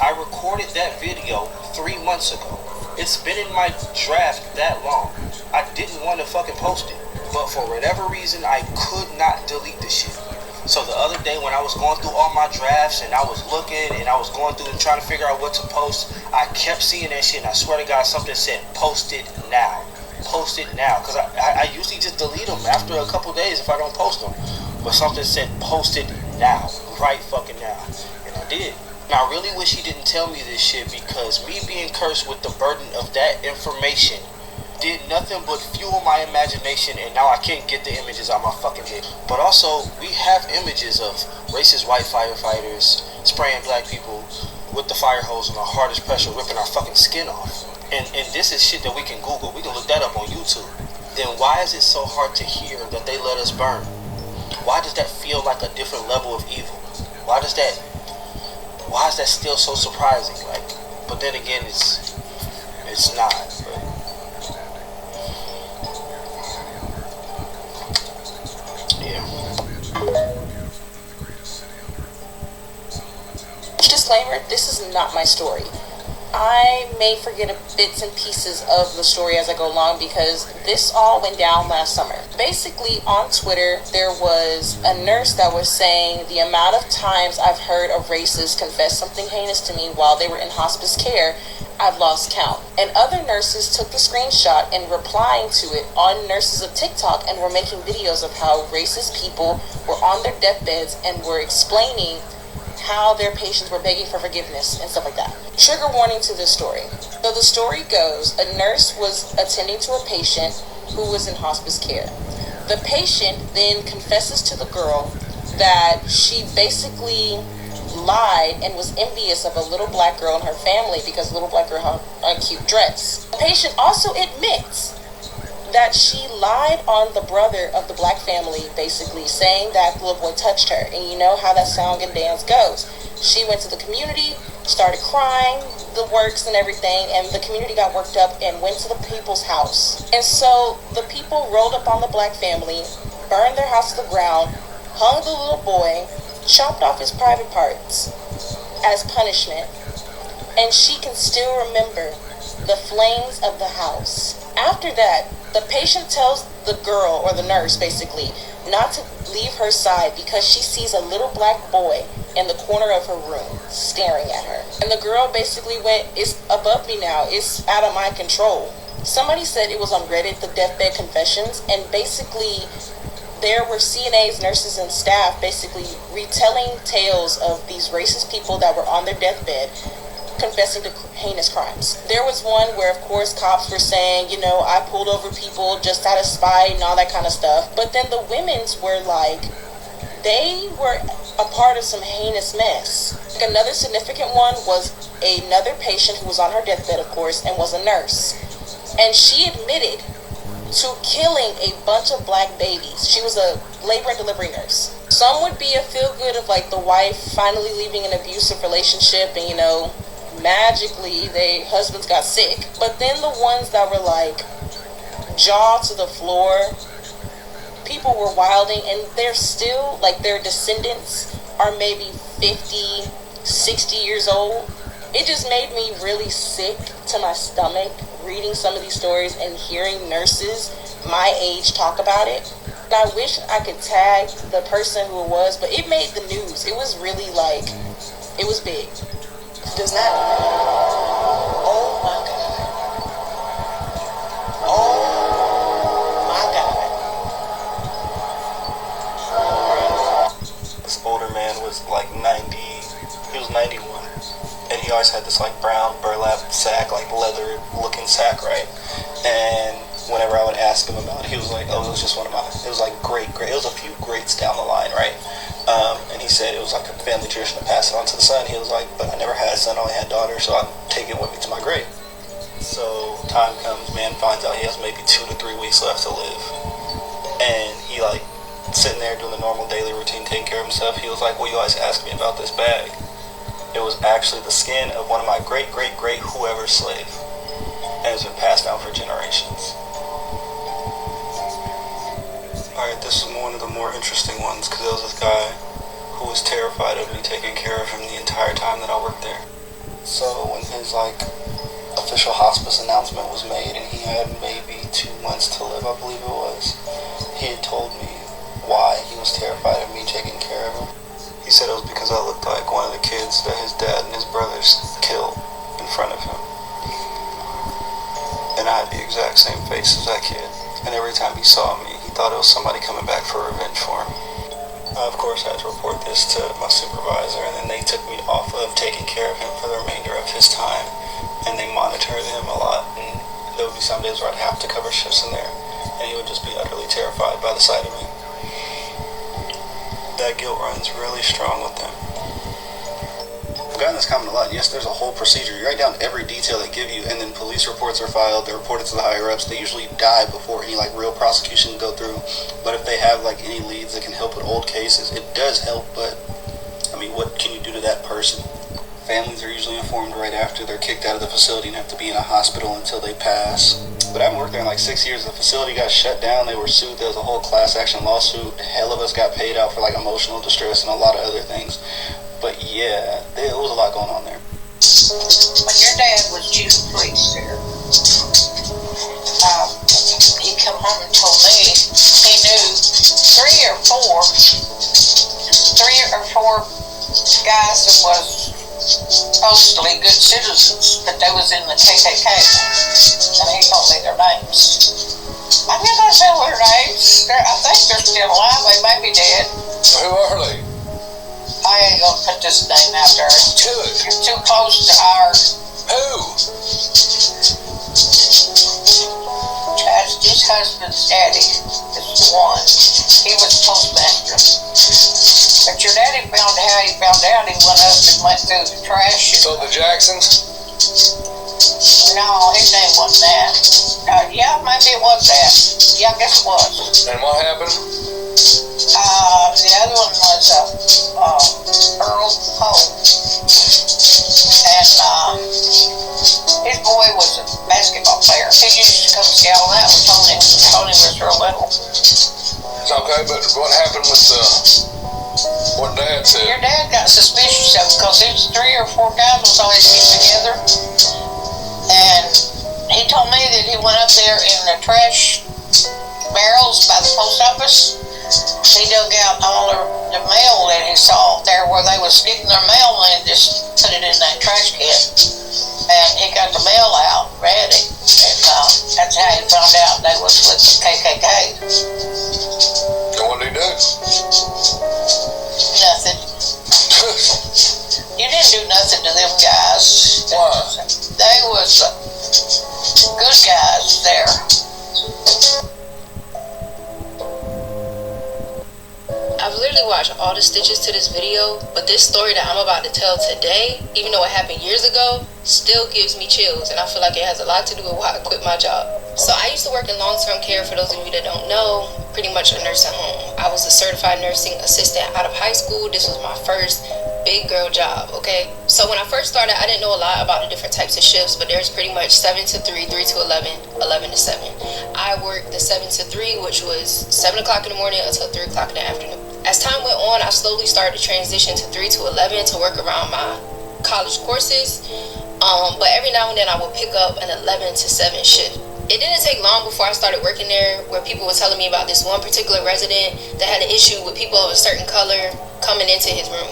Speaker 14: I recorded that video 3 months ago. It's been in my draft that long. I didn't want to fucking post it, but for whatever reason, I could not delete the shit. So the other day when I was going through all my drafts and I was looking and I was going through and trying to figure out what to post, I kept seeing that shit and I swear to God something said post it now. Post it now. Because I usually just delete them after a couple days if I don't post them. But something said post it now. Right fucking now. And I did. Now I really wish he didn't tell me this shit because me being cursed with the burden of that information did nothing but fuel my imagination, and now I can't get the images out of my fucking head. But also, we have images of racist white firefighters spraying black people with the fire hose on the hardest pressure, ripping our fucking skin off. And this is shit that we can Google. We can look that up on YouTube. Then why is it so hard to hear that they let us burn? Why does that feel like a different level of evil? Why is that still so surprising? Like, but then again, it's not. But
Speaker 15: disclaimer, this is not my story. I may forget bits and pieces of the story as I go along because this all went down last summer. Basically, on Twitter, there was a nurse that was saying the amount of times I've heard a racist confess something heinous to me while they were in hospice care, I've lost count. And other nurses took the screenshot and replying to it on Nurses of TikTok and were making videos of how racist people were on their deathbeds and were explaining how their patients were begging for forgiveness and stuff like that. Trigger warning to this story. So the story goes, a nurse was attending to a patient who was in hospice care. The patient then confesses to the girl that she basically lied and was envious of a little black girl in her family because the little black girl had a cute dress. The patient also admits that she lied on the brother of the black family, basically saying that the little boy touched her. And you know how that song and dance goes. She went to the community, started crying, the works and everything, and the community got worked up and went to the people's house. And so the people rolled up on the black family, burned their house to the ground, hung the little boy, chopped off his private parts as punishment. And she can still remember the flames of the house. After that, the patient tells the girl, or the nurse basically, not to leave her side because she sees a little black boy in the corner of her room staring at her. And the girl basically went, it's above me now, it's out of my control. Somebody said it was on Reddit, the deathbed confessions, and basically there were CNAs, nurses, and staff basically retelling tales of these racist people that were on their deathbed confessing to heinous crimes. There was one where, of course, cops were saying, you know, I pulled over people just out of spite and all that kind of stuff. But then the women's were like, they were a part of some heinous mess. Like another significant one was another patient who was on her deathbed, of course, and was a nurse. And she admitted to killing a bunch of black babies. She was a labor and delivery nurse. Some would be a feel-good of like the wife finally leaving an abusive relationship and, you know, magically their husbands got sick. But then the ones that were like jaw to the floor, people were wilding, and they're still like their descendants are maybe 50, 60 years old. It just made me really sick to my stomach reading some of these stories and hearing nurses my age talk about it. And I wish I could tag the person who it was, but it made the news. It was really like, it was big. Does that? Oh my God. Oh my
Speaker 16: God. This older man was like 90, he was 91, and he always had this like brown burlap sack, like leather looking sack, right? And whenever I would ask him about it, he was like, oh, it was just one of my, it was like great, it was a few greats down the line, right? And he said it was like a family tradition to pass it on to the son. He was like, but I never had a son, I only had daughters, so I'd take it with me to my grave. So time comes, man finds out he has maybe 2 to 3 weeks left to live. And he like sitting there doing the normal daily routine, taking care of himself, he was like, "Well, you always ask me about this bag." It was actually the skin of one of my great whoever slave, and it's been passed down for generations. Alright, this is one of the more interesting ones, because there was this guy who was terrified of me taking care of him the entire time that I worked there. So when his official hospice announcement was made and he had maybe 2 months to live, I believe it was, he had told me why he was terrified of me taking care of him. He said it was because I looked like one of the kids that his dad and his brothers killed in front of him. And I had the exact same face as that kid. And every time he saw me, he thought it was somebody coming back for revenge for him. I, of course, had to report this to my supervisor, and then they took me off of taking care of him for the remainder of his time. And they monitored him a lot, and there would be some days where I'd have to cover shifts in there, and he would just be utterly terrified by the sight of me. That guilt runs really strong with them. I've gotten this comment a lot. Yes, there's a whole procedure. You write down every detail they give you, and then police reports are filed. They're reported to the higher ups. They usually die before any real prosecution can go through. But if they have any leads that can help with old cases, it does help. But I mean, what can you do to that person? Families are usually informed right after they're kicked out of the facility and have to be in a hospital until they pass. But I haven't worked there in 6 years. The facility got shut down. They were sued. There was a whole class action lawsuit. Hell of us got paid out for emotional distress and a lot of other things. But yeah, there was a lot going on there.
Speaker 17: When your dad was chief of police there, he come home and told me he knew three or four guys that was supposedly good citizens, but they was in the KKK, and he told me their names. I'm not gonna tell their names. I think they're still alive. They may be dead.
Speaker 5: Who are they?
Speaker 17: I ain't gonna put this name out there. You're too close to our.
Speaker 5: Who?
Speaker 17: His husband's daddy is the one. He was postmaster. But your daddy found out. He went up and went through the trash.
Speaker 5: So the Jacksons?
Speaker 17: No, his name wasn't that. Yeah, maybe it was that. Yeah, I guess it was.
Speaker 5: And what happened?
Speaker 17: The other one was Earl Poe. And his boy was a basketball player. He used to come scout that with Tony was real little.
Speaker 5: It's okay, but what happened with what Dad said?
Speaker 17: Your dad got suspicious of it because his 3 or 4 guys was always getting together. And he told me that he went up there in the trash barrels by the post office. He dug out all the mail that he saw there where they was getting their mail and just put it in that trash can. And he got the mail out ready. And that's how he found out they was with the KKK.
Speaker 5: And what did he do?
Speaker 17: Nothing. You didn't do nothing to them guys.
Speaker 5: Why?
Speaker 17: They was good guys there.
Speaker 11: I've literally watched all the stitches to this video, but this story that I'm about to tell today, even though it happened years ago, still gives me chills, and I feel like it has a lot to do with why I quit my job. So I used to work in long-term care, for those of you that don't know, pretty much a nursing home. I was a certified nursing assistant out of high school. This was my first big girl job, okay? So when I first started, I didn't know a lot about the different types of shifts, but there's pretty much 7 to 3, 3 to 11, 11 to 7. I worked the 7 to 3, which was 7 o'clock in the morning until 3 o'clock in the afternoon. As time went on, I slowly started to transition to 3 to 11 to work around my college courses. But every now and then I would pick up an 11 to 7 shift. It didn't take long before I started working there where people were telling me about this one particular resident that had an issue with people of a certain color coming into his room.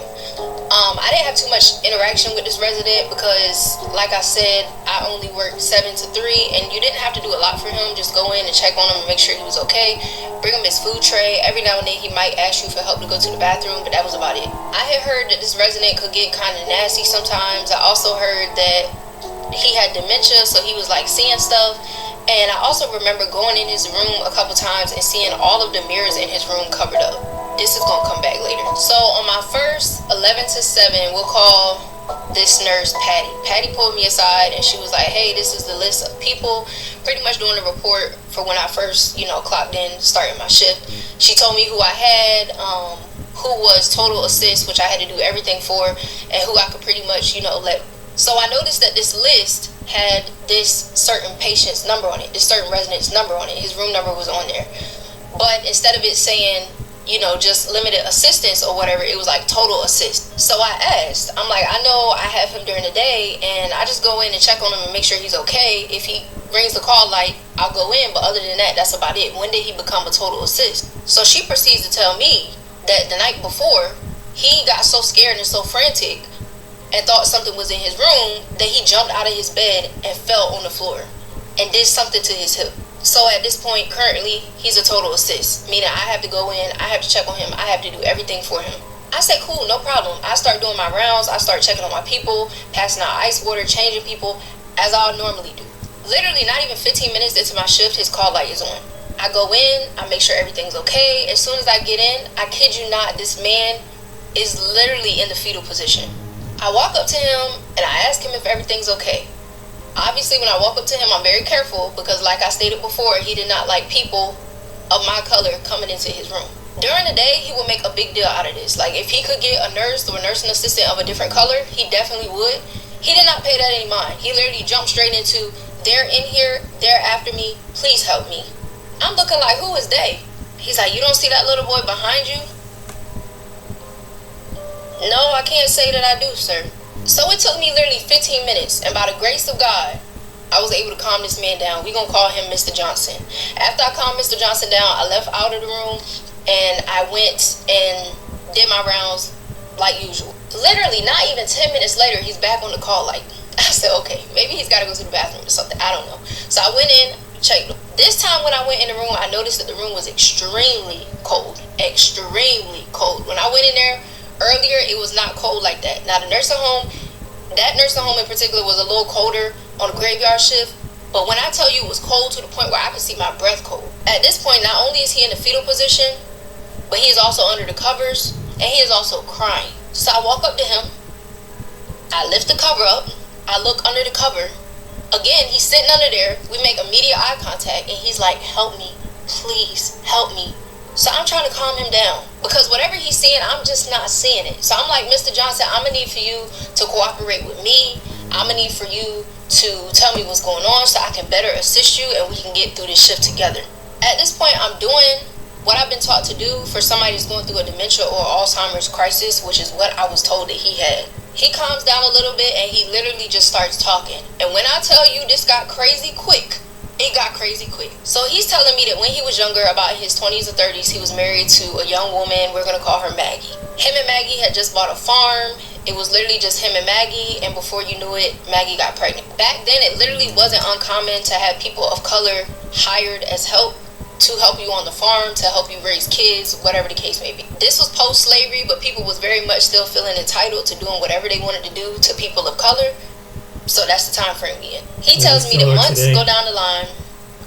Speaker 11: I didn't have too much interaction with this resident because, like I said, I only worked 7 to 3, and you didn't have to do a lot for him. Just go in and check on him and make sure he was okay. Bring him his food tray. Every now and then he might ask you for help to go to the bathroom, but that was about it. I had heard that this resident could get kind of nasty sometimes. I also heard that he had dementia, so he was seeing stuff. And I also remember going in his room a couple times and seeing all of the mirrors in his room covered up. This is gonna come back later. So on my first 11 to 7, we'll call
Speaker 18: this nurse, Patty. Patty pulled me aside and she was like, hey, this is the list of people pretty much doing the report for when I first, clocked in, starting my shift. She told me who I had, who was total assist, which I had to do everything for, and who I could pretty much, let. So I noticed that this list had this certain patient's number on it, this certain resident's number on it. His room number was on there. But instead of it saying, just limited assistance or whatever, it was like total assist. So I asked, I'm like, I know I have him during the day and I just go in and check on him and make sure he's okay. If he rings the call light, I'll go in, but other than that, that's about it. When did he become a total assist? So she proceeds to tell me that the night before, he got so scared and so frantic and thought something was in his room that he jumped out of his bed and fell on the floor and did something to his hip. So at this point, currently, he's a total assist, meaning I have to go in, I have to check on him, I have to do everything for him. I said, cool, no problem. I start doing my rounds, I start checking on my people, passing out ice water, changing people, as I would normally do. Literally, not even 15 minutes into my shift, his call light is on. I go in, I make sure everything's okay. As soon as I get in, I kid you not, this man is literally in the fetal position. I walk up to him and I ask him if everything's okay. Obviously, when I walk up to him, I'm very careful because, like I stated before, he did not like people of my color coming into his room. During the day, he would make a big deal out of this. Like, if he could get a nurse or a nursing assistant of a different color, he definitely would. He did not pay that any mind. He literally jumped straight into, they're in here, they're after me, please help me. I'm looking like, who is they? He's like, you don't see that little boy behind you? No, I can't say that I do, sir. So it took me literally 15 minutes, and by the grace of God, I was able to calm this man down. We're going to call him Mr. Johnson. After I calmed Mr. Johnson down, I left out of the room, and I went and did my rounds like usual. Literally, not even 10 minutes later, he's back on the call light. I said, okay, maybe he's got to go to the bathroom or something. I don't know. So I went in, checked. This time when I went in the room, I noticed that the room was extremely cold. Extremely cold. When I went in there, earlier, it was not cold like that. Now, the nursing home, that nursing home in particular was a little colder on the graveyard shift. But when I tell you it was cold to the point where I could see my breath cold. At this point, not only is he in the fetal position, but he is also under the covers, and he is also crying. So I walk up to him, I lift the cover up, I look under the cover. Again, he's sitting under there. We make immediate eye contact, and he's like, help me, please, help me. So I'm trying to calm him down because whatever he's seeing, I'm just not seeing it. So I'm like, Mr. Johnson, I'm going to need for you to cooperate with me. I'm going to need for you to tell me what's going on so I can better assist you and we can get through this shift together. At this point, I'm doing what I've been taught to do for somebody who's going through a dementia or Alzheimer's crisis, which is what I was told that he had. He calms down a little bit and he literally just starts talking. And when I tell you this got crazy quick, it got crazy quick. So he's telling me that when he was younger, about his 20s or 30s, he was married to a young woman. We're going to call her Maggie. Him and Maggie had just bought a farm. It was literally just him and Maggie. And before you knew it, Maggie got pregnant. Back then, it literally wasn't uncommon to have people of color hired as help to help you on the farm, to help you raise kids, whatever the case may be. This was post-slavery, but people was very much still feeling entitled to doing whatever they wanted to do to people of color. So that's the time frame we in. He tells me that months go down the line,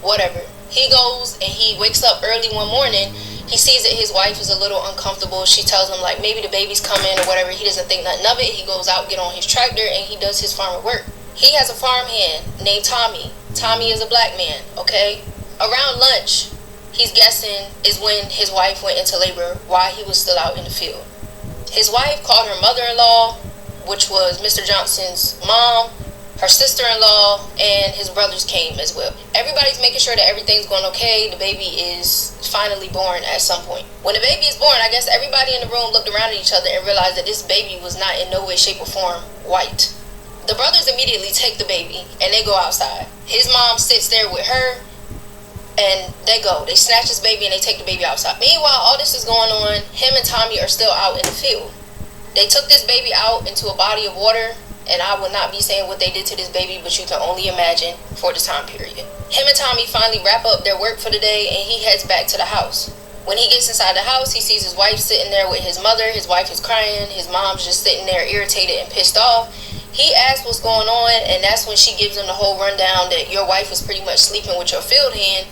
Speaker 18: whatever. He goes and he wakes up early one morning. He sees that his wife is a little uncomfortable. She tells him like maybe the baby's coming or whatever. He doesn't think nothing of it. He goes out, get on his tractor, and he does his farmer work. He has a farmhand named Tommy. Tommy is a black man, okay? Around lunch, he's guessing is when his wife went into labor while he was still out in the field. His wife called her mother-in-law, which was Mr. Johnson's mom. Her sister-in-law and his brothers came as well. Everybody's making sure that everything's going okay. The baby is finally born at some point. When the baby is born, I guess everybody in the room looked around at each other and realized that this baby was not in no way, shape, or form white. The brothers immediately take the baby and they go outside. His mom sits there with her and they go. They snatch this baby and they take the baby outside. Meanwhile, all this is going on. Him and Tommy are still out in the field. They took this baby out into a body of water. And I will not be saying what they did to this baby, but you can only imagine for the time period. Him and Tommy finally wrap up their work for the day and he heads back to the house. When he gets inside the house, he sees his wife sitting there with his mother. His wife is crying. His mom's just sitting there irritated and pissed off. He asks what's going on, and that's when she gives him the whole rundown that your wife was pretty much sleeping with your field hand,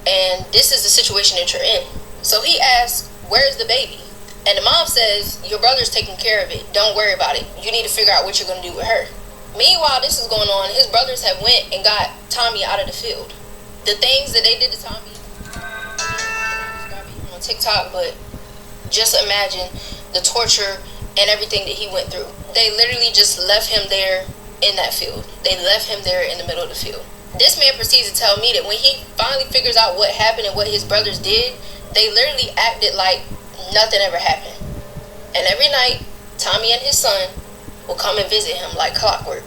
Speaker 18: and this is the situation that you're in. So he asks, where's the baby? And the mom says, your brother's taking care of it. Don't worry about it. You need to figure out what you're going to do with her. Meanwhile, this is going on. His brothers have went and got Tommy out of the field. The things that they did to Tommy on TikTok, but just imagine the torture and everything that he went through. They literally just left him there in that field. They left him there in the middle of the field. This man proceeds to tell me that when he finally figures out what happened and what his brothers did, they literally acted like nothing ever happened. And every night, Tommy and his son will come and visit him like clockwork.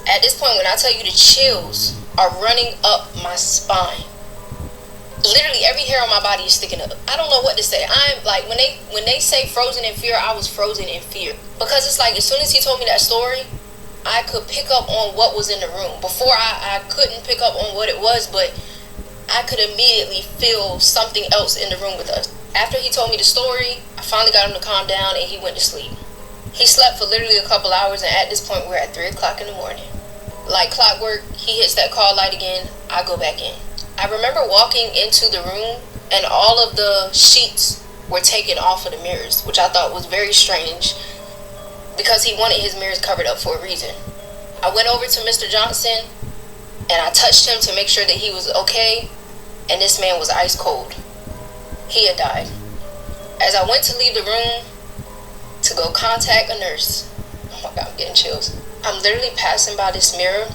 Speaker 18: At this point, when I tell you the chills are running up my spine, literally every hair on my body is sticking up. I don't know what to say. I'm like, when they say frozen in fear, I was frozen in fear. Because it's like, as soon as he told me that story, I could pick up on what was in the room. Before, I couldn't pick up on what it was, but I could immediately feel something else in the room with us. After he told me the story, I finally got him to calm down and he went to sleep. He slept for literally a couple hours, and at this point, we're at 3 o'clock in the morning. Like clockwork, he hits that call light again, I go back in. I remember walking into the room, and all of the sheets were taken off of the mirrors, which I thought was very strange, because he wanted his mirrors covered up for a reason. I went over to Mr. Johnson, and I touched him to make sure that he was okay, and this man was ice cold. He had died. As I went to leave the room to go contact a nurse, oh my God, I'm getting chills. I'm literally passing by this mirror,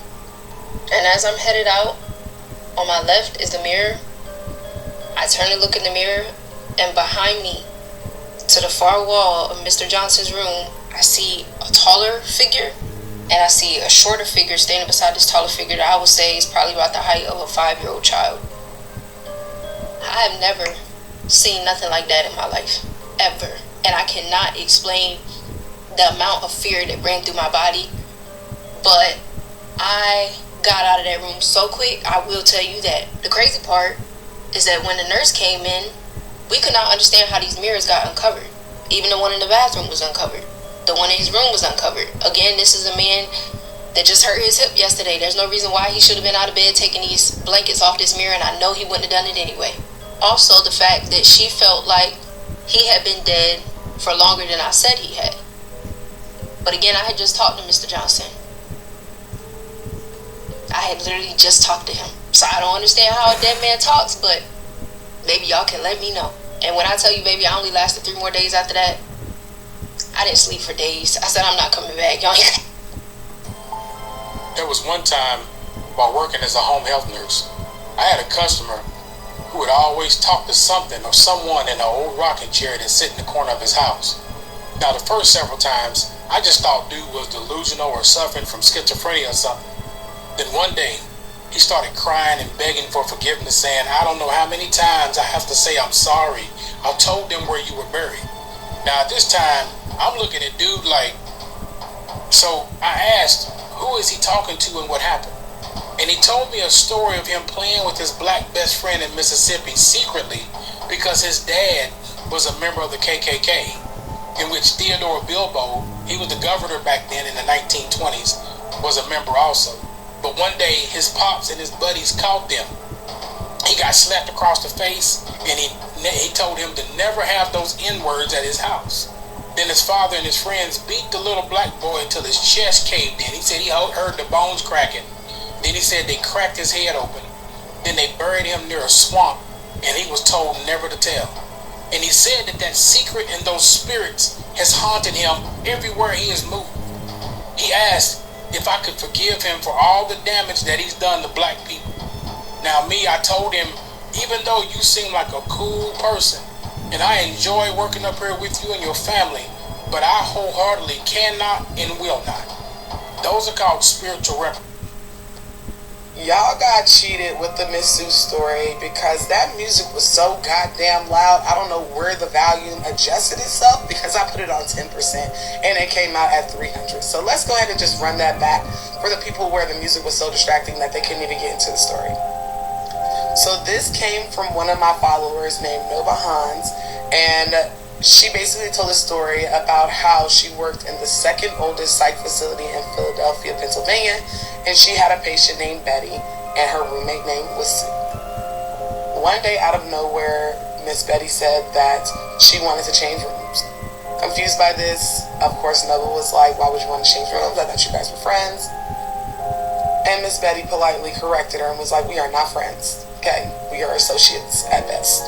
Speaker 18: and as I'm headed out, on my left is the mirror. I turn to look in the mirror, and behind me, to the far wall of Mr. Johnson's room, I see a taller figure, and I see a shorter figure standing beside this taller figure that I would say is probably about the height of a 5-year-old child. I have never seen nothing like that in my life, ever. And I cannot explain the amount of fear that ran through my body, but I got out of that room so quick. I will tell you that. The crazy part is that when the nurse came in, we could not understand how these mirrors got uncovered. Even the one in the bathroom was uncovered. The one in his room was uncovered. Again, this is a man that just hurt his hip yesterday. There's no reason why he should have been out of bed taking these blankets off this mirror, and I know he wouldn't have done it anyway. Also, the fact that she felt like he had been dead for longer than I said he had. But again, I had just talked to Mr. Johnson. I had literally just talked to him. So I don't understand how a dead man talks, but maybe y'all can let me know. And when I tell you, baby, I only lasted 3 more days after that. I didn't sleep for days. I said, I'm not coming back. Y'all ain't.
Speaker 19: There was one time while working as a home health nurse, I had a customer who would always talk to something or someone in an old rocking chair that sit in the corner of his house. Now, the first several times, I just thought dude was delusional or suffering from schizophrenia or something. Then one day, he started crying and begging for forgiveness, saying, I don't know how many times I have to say I'm sorry. I told them where you were buried. Now, at this time, I'm looking at dude like, so I asked, who is he talking to and what happened? And he told me a story of him playing with his black best friend in Mississippi secretly because his dad was a member of the KKK, in which Theodore Bilbo, he was the governor back then in the 1920s, was a member also. But one day, his pops and his buddies caught them. He got slapped across the face, and he told him to never have those N-words at his house. Then his father and his friends beat the little black boy until his chest caved in. He said he heard the bones cracking. Then he said they cracked his head open. Then they buried him near a swamp, and he was told never to tell. And he said that secret and those spirits has haunted him everywhere he has moved. He asked if I could forgive him for all the damage that he's done to black people. Now me, I told him, even though you seem like a cool person, and I enjoy working up here with you and your family, but I wholeheartedly cannot and will not. Those are called spiritual reparations.
Speaker 20: Y'all got cheated with the Miss Sue story because that music was so goddamn loud. I don't know where the volume adjusted itself because I put it on 10% and it came out at 300. So let's go ahead and just run that back for the people where the music was so distracting that they couldn't even get into the story. So this came from one of my followers named Nova Hans, and she basically told a story about how she worked in the second oldest psych facility in Philadelphia, Pennsylvania, and she had a patient named Betty, and her roommate name was Sue. One day out of nowhere, Miss Betty said that she wanted to change rooms. Confused by this, of course, Nova was like, why would you want to change rooms? I thought you guys were friends. And Miss Betty politely corrected her and was like, we are not friends. Okay, we are associates at best.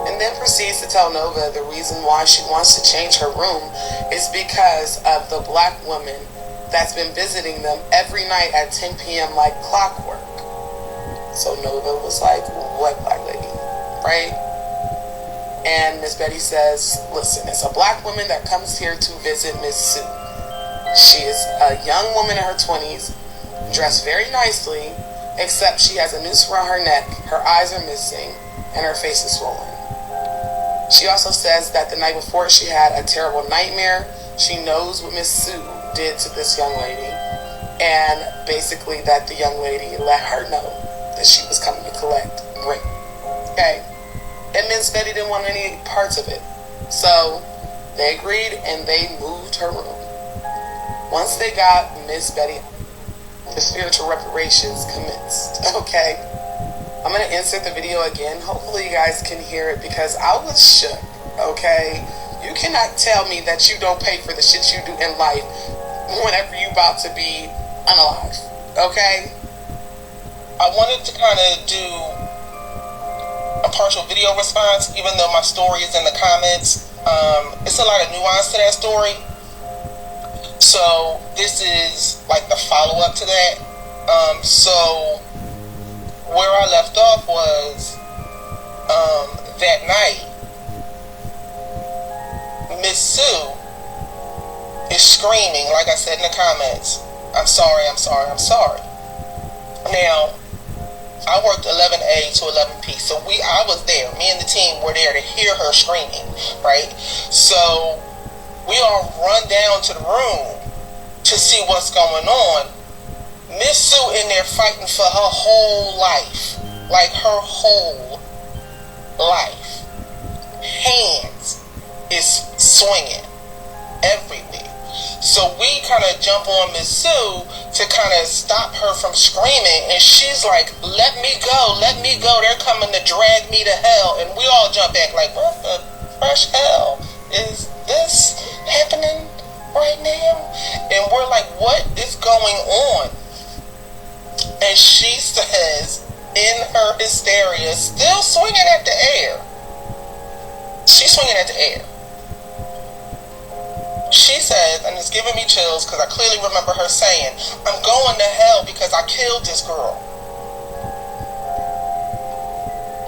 Speaker 20: And then proceeds to tell Nova the reason why she wants to change her room is because of the black woman that's been visiting them every night at 10 p.m. like clockwork. So Nova was like, what black lady? Right? And Miss Betty says, listen, it's a black woman that comes here to visit Miss Sue. She is a young woman in her 20s, dressed very nicely, except she has a noose around her neck, her eyes are missing, and her face is swollen. She also says that the night before she had a terrible nightmare. She knows what Miss Sue did to this young lady, and basically that the young lady let her know that she was coming to collect rent. Okay? And Miss Betty didn't want any parts of it. So they agreed and they moved her room. Once they got Miss Betty, the spiritual reparations commenced. Okay? I'm going to insert the video again. Hopefully you guys can hear it because I was shook. Okay? You cannot tell me that you don't pay for the shit you do in life whenever you about to be unalive. Okay?
Speaker 5: I wanted to kind of do a partial video response, even though my story is in the comments. It's a lot of nuance to that story. So this is like the follow-up to that. So where I left off was that night, Miss Sue is screaming, like I said in the comments, I'm sorry, I'm sorry, I'm sorry. Now, I worked 11A to 11P, so I was there. Me and the team were there to hear her screaming, right? So we all run down to the room to see what's going on. Miss Sue in there fighting for her whole life, like her whole life. Hands is swinging everywhere. So we kind of jump on Miss Sue to kind of stop her from screaming, and she's like, let me go, they're coming to drag me to hell. And we all jump back like, what the fresh hell is this happening right now? And we're like, what is going on? And she says, in her hysteria, still swinging at the air, she's swinging at the air. She says, and it's giving me chills because I clearly remember her saying, I'm going to hell because I killed this girl.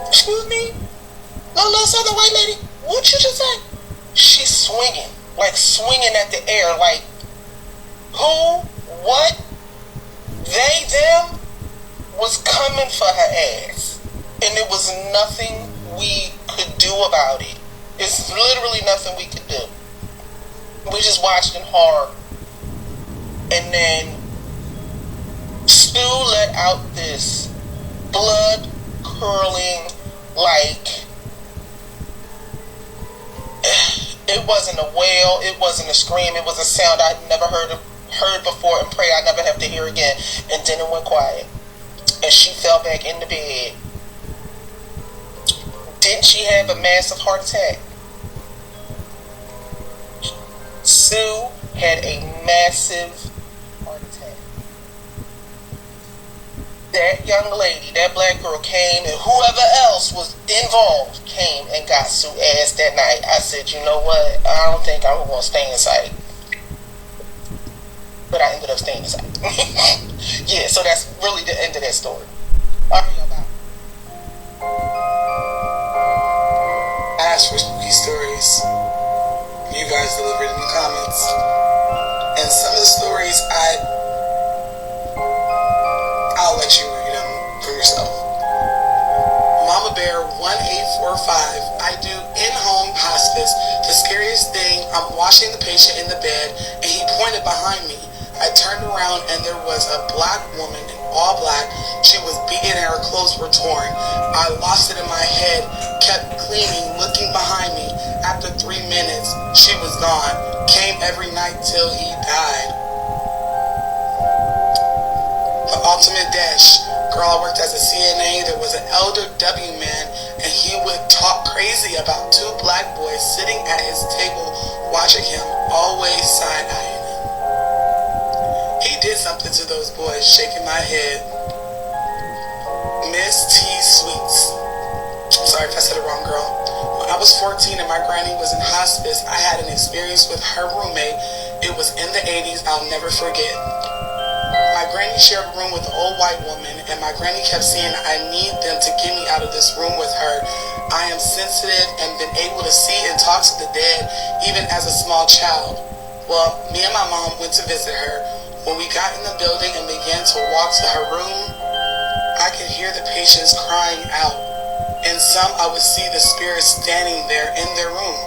Speaker 5: Excuse me? Little southern white lady, what'd you just say? She's swinging, like swinging at the air, like, who, what, they, them, was coming for her ass. And there was nothing we could do about it. It's literally nothing we could do. We just watched in horror. And then Stu let out this blood curdling, like, it wasn't a wail, it wasn't a scream, it was a sound I'd never heard before and pray I never have to hear again. And then it went quiet. And she fell back in the bed. Didn't she have a massive heart attack? Sue had a massive heart attack. That young lady, that black girl came, and whoever else was involved came and got Sue ass that night. I said, you know what? I don't think I'm going to stay inside. But I ended up staying inside. Yeah, so that's really the end of that story. Alright, y'all, bye.
Speaker 20: Ask for spooky stories. You guys delivered in the comments. And some of the stories I'll let you read them for yourself. Mama Bear 1845. I do in-home hospice. The scariest thing, I'm washing the patient in the bed and he pointed behind me. I turned around and there was a black woman in all black. She was beaten and her clothes were torn. I lost it in my head, kept cleaning, looking behind me. After 3 minutes, she was gone. Came every night till he died. The ultimate dash. Girl, I worked as a CNA. There was an elder W man, and he would talk crazy about two black boys sitting at his table watching him, always side-eyeing him. He did something to those boys, shaking my head. Miss T. Sweets. Sorry if I said it wrong, girl. When I was 14 and my granny was in hospice, I had an experience with her roommate. It was in the 80s, I'll never forget. My granny shared a room with an old white woman, and my granny kept saying, I need them to get me out of this room with her. I am sensitive and been able to see and talk to the dead, even as a small child. Well, me and my mom went to visit her. When we got in the building and began to walk to her room, I could hear the patients crying out. In some, I would see the spirits standing there in their room.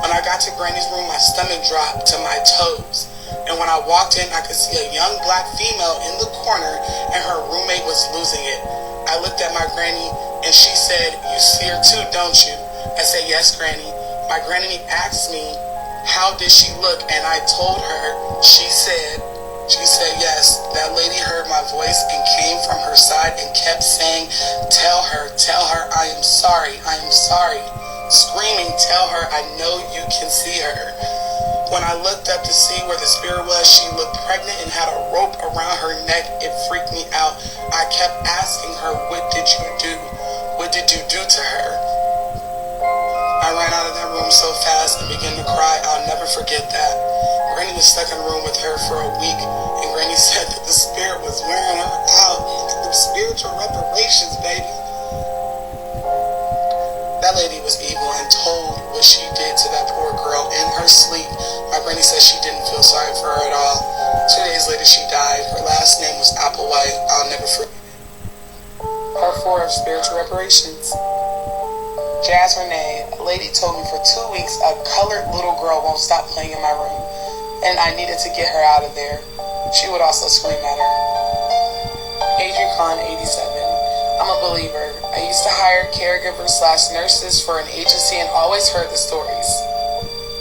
Speaker 20: When I got to Granny's room, my stomach dropped to my toes. And when I walked in, I could see a young black female in the corner, and her roommate was losing it. I looked at my granny, and she said, you see her too, don't you? I said, yes, Granny. My granny asked me, how did she look? And I told her, she said, yes. That lady heard my voice and came from her side and kept saying, tell her, I am sorry. Screaming, tell her, I know you can see her. When I looked up to see where the spirit was, she looked pregnant and had a rope around her neck. It freaked me out. I kept asking her, what did you do? What did you do to her? I ran out of that room so fast and began to cry. I'll never forget that. Granny was stuck in the room with her for a week, and Granny said that the spirit was wearing her out. The spiritual reparations, baby. That lady was evil and told what she did to that poor girl in her sleep. My granny said she didn't feel sorry for her at all. 2 days later, she died. Her last name was Applewhite. I'll never forget it. Part 4 of Spiritual Reparations. Jazz Renee, a lady told me for 2 weeks a colored little girl won't stop playing in my room, and I needed to get her out of there. She would also scream at her. Adrian Khan, 87. I'm a believer. I used to hire caregivers/nurses for an agency and always heard the stories.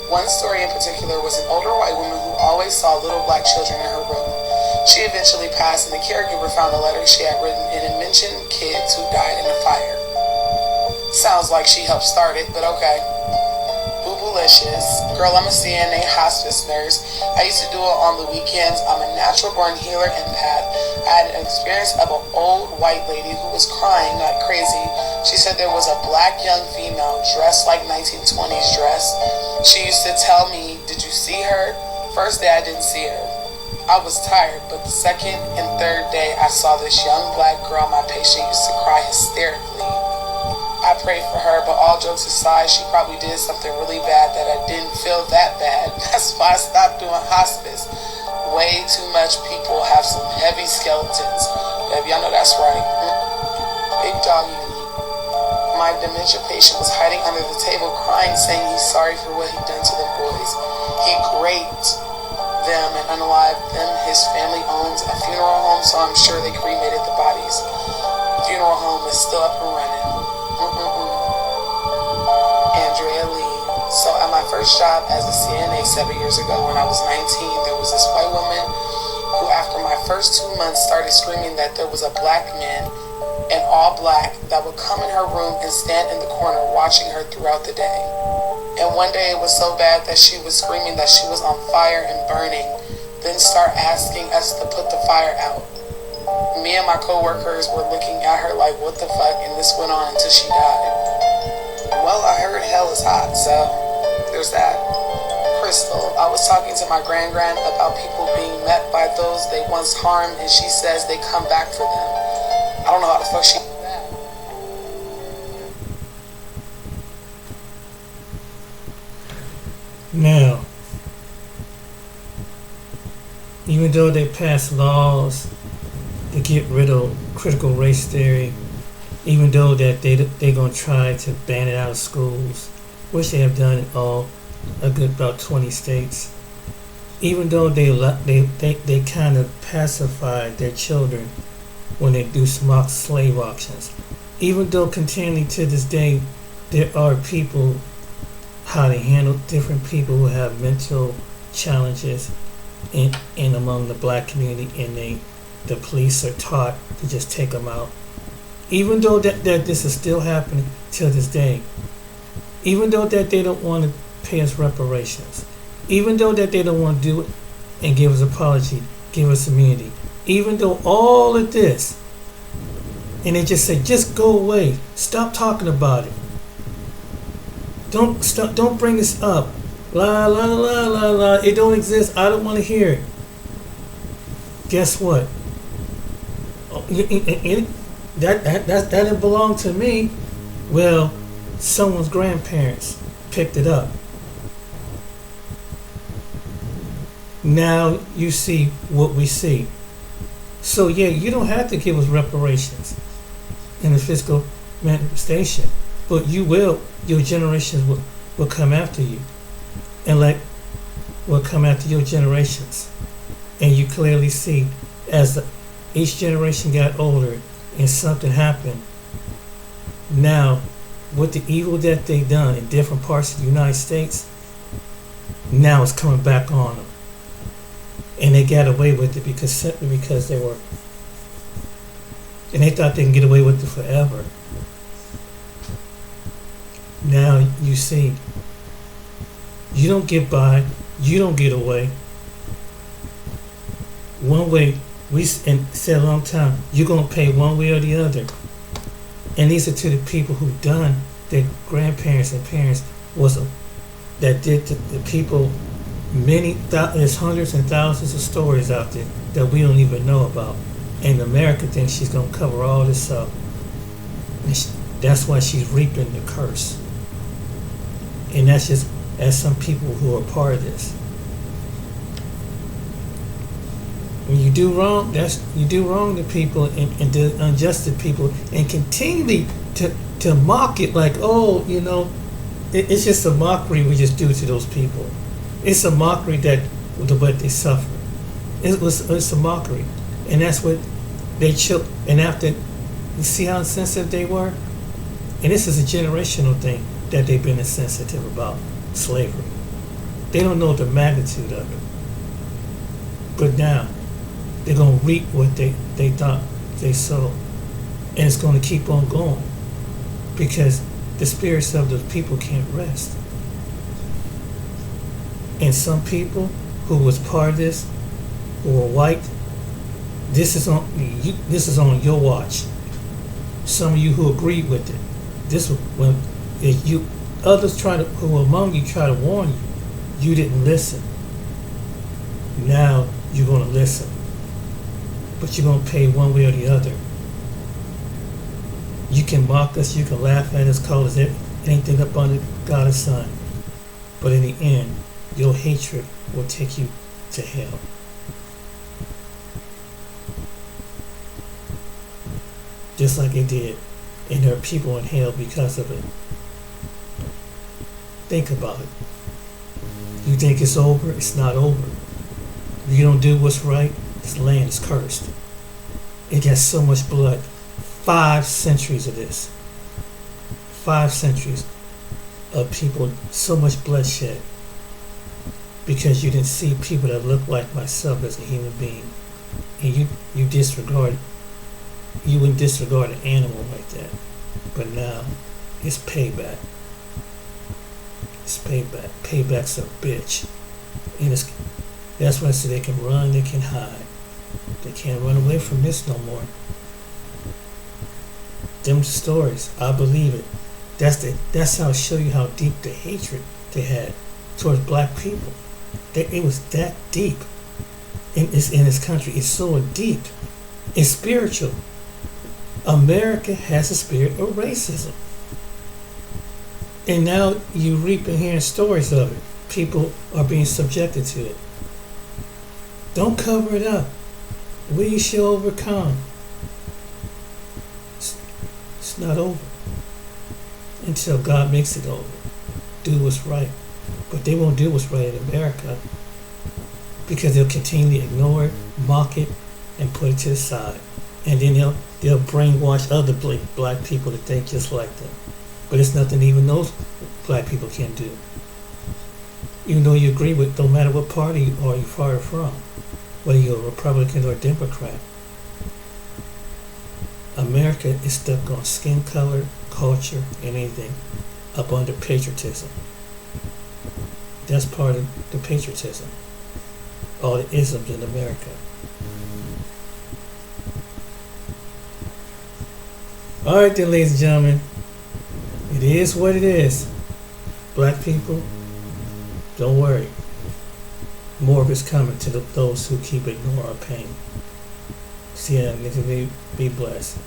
Speaker 20: One story in particular was an older white woman who always saw little black children in her room. She eventually passed, and the caregiver found a letter she had written, and it mentioned kids who died in a fire. Sounds like she helped start it, but okay. Boobulicious. Girl, I'm a CNA hospice nurse. I used to do it on the weekends. I'm a natural born healer empath. I had an experience of an old white lady who was crying like crazy. She said there was a black young female dressed like 1920s dress. She used to tell me, did you see her? First day I didn't see her. I was tired, but the second and third day I saw this young black girl. My patient used to cry hysterically. I prayed for her, but all jokes aside, she probably did something really bad that I didn't feel that bad. That's why I stopped doing hospice. Way too much people have some heavy skeletons. Baby, I know that's right. Big doggy. My dementia patient was hiding under the table crying, saying he's sorry for what he done to the boys. He raped them and unalived them. His family owns a funeral home, so I'm sure they cremated the bodies. The funeral home is still up and running. Andrea Lee. So at my first job as a CNA 7 years ago when I was 19, there was this white woman who after my first 2 months started screaming that there was a black man in all black that would come in her room and stand in the corner watching her throughout the day. And one day it was so bad that she was screaming that she was on fire and burning, then start asking us to put the fire out. Me and my co-workers were looking at her like, what the fuck, and this went on until she died. Well, I heard hell is hot, so there's that. Crystal, I was talking to my grand about people being met by those they once harmed, and she says they come back for them. I don't know how the fuck she did that.
Speaker 1: Now, even though they passed laws to get rid of critical race theory, even though that they're going to try to ban it out of schools, which they have done in a good about 20 states, even though they kind of pacify their children when they do mock slave auctions, even though continually to this day there are people, how they handle different people who have mental challenges in among the black community, and they the police are taught to just take them out. Even though that this is still happening till this day. Even though that they don't want to pay us reparations. Even though that they don't want to do it and give us apology, give us immunity. Even though all of this, and they just say, just go away. Stop talking about it. Don't bring this up. La la la la la. It don't exist. I don't want to hear it. Guess what? That didn't belong to me. Well, someone's grandparents picked it up. Now you see what we see. So yeah, you don't have to give us reparations in the physical manifestation, but you will. Your generations will come after you, and will come after your generations, and you clearly see as each generation got older and something happened. Now, with the evil that they done in different parts of the United States, now it's coming back on them. And they got away with it simply because they were, and they thought they can get away with it forever. Now you see, you don't get by, you don't get away. One way, we said a long time, you're going to pay one way or the other. And these are to the people who done, their grandparents and parents that did to the people. There's hundreds and thousands of stories out there that we don't even know about. And America thinks she's going to cover all this up. And that's why she's reaping the curse. And that's just as some people who are part of this. When you do wrong, you do wrong to people and do unjust to people, and continually to mock it like, oh, it's just a mockery we just do to those people. It's a mockery that what they suffer. It's a mockery, and that's what they choke. And after, you see how insensitive they were, and this is a generational thing that they've been insensitive about slavery. They don't know the magnitude of it, but now they're gonna reap what they thought they sowed, and it's gonna keep on going because the spirits of those people can't rest. And some people who was part of this, who were white, this is on your watch. Some of you who agreed with it, others who among you try to warn you, you didn't listen. Now you're gonna listen, but you're gonna pay one way or the other. You can mock us, you can laugh at us, call us anything up under God and Son, but in the end, your hatred will take you to hell. Just like it did. And there are people in hell because of it. Think about it. You think it's over? It's not over. If you don't do what's right, this land is cursed. It got so much blood. 5 centuries of this. 5 centuries of people, so much bloodshed. Because you didn't see people that look like myself as a human being. And you wouldn't disregard an animal like that. But now, it's payback. It's payback. Payback's a bitch. And that's why I say they can run, they can hide. They can't run away from this no more. Them stories, I believe it. That's how I show you how deep the hatred they had towards black people. It was that deep in this country. It's so deep. It's spiritual. America has a spirit of racism. And now you reap and hearing stories of it. People are being subjected to it. Don't cover it up. We shall overcome. It's not over until God makes it over. Do what's right. But they won't do what's right in America because they'll continually ignore it, mock it, and put it to the side. And then they'll brainwash other black people to think just like them. But it's nothing even those black people can do. Even though you agree with, no matter what party or you're far from, whether you're a Republican or a Democrat, America is stuck on skin color, culture, and anything up under patriotism. That's part of the patriotism. All the isms in America. Alright then, ladies and gentlemen. It is what it is. Black people, don't worry. More of it's coming to those who keep ignoring our pain. See ya, nigga. Be blessed.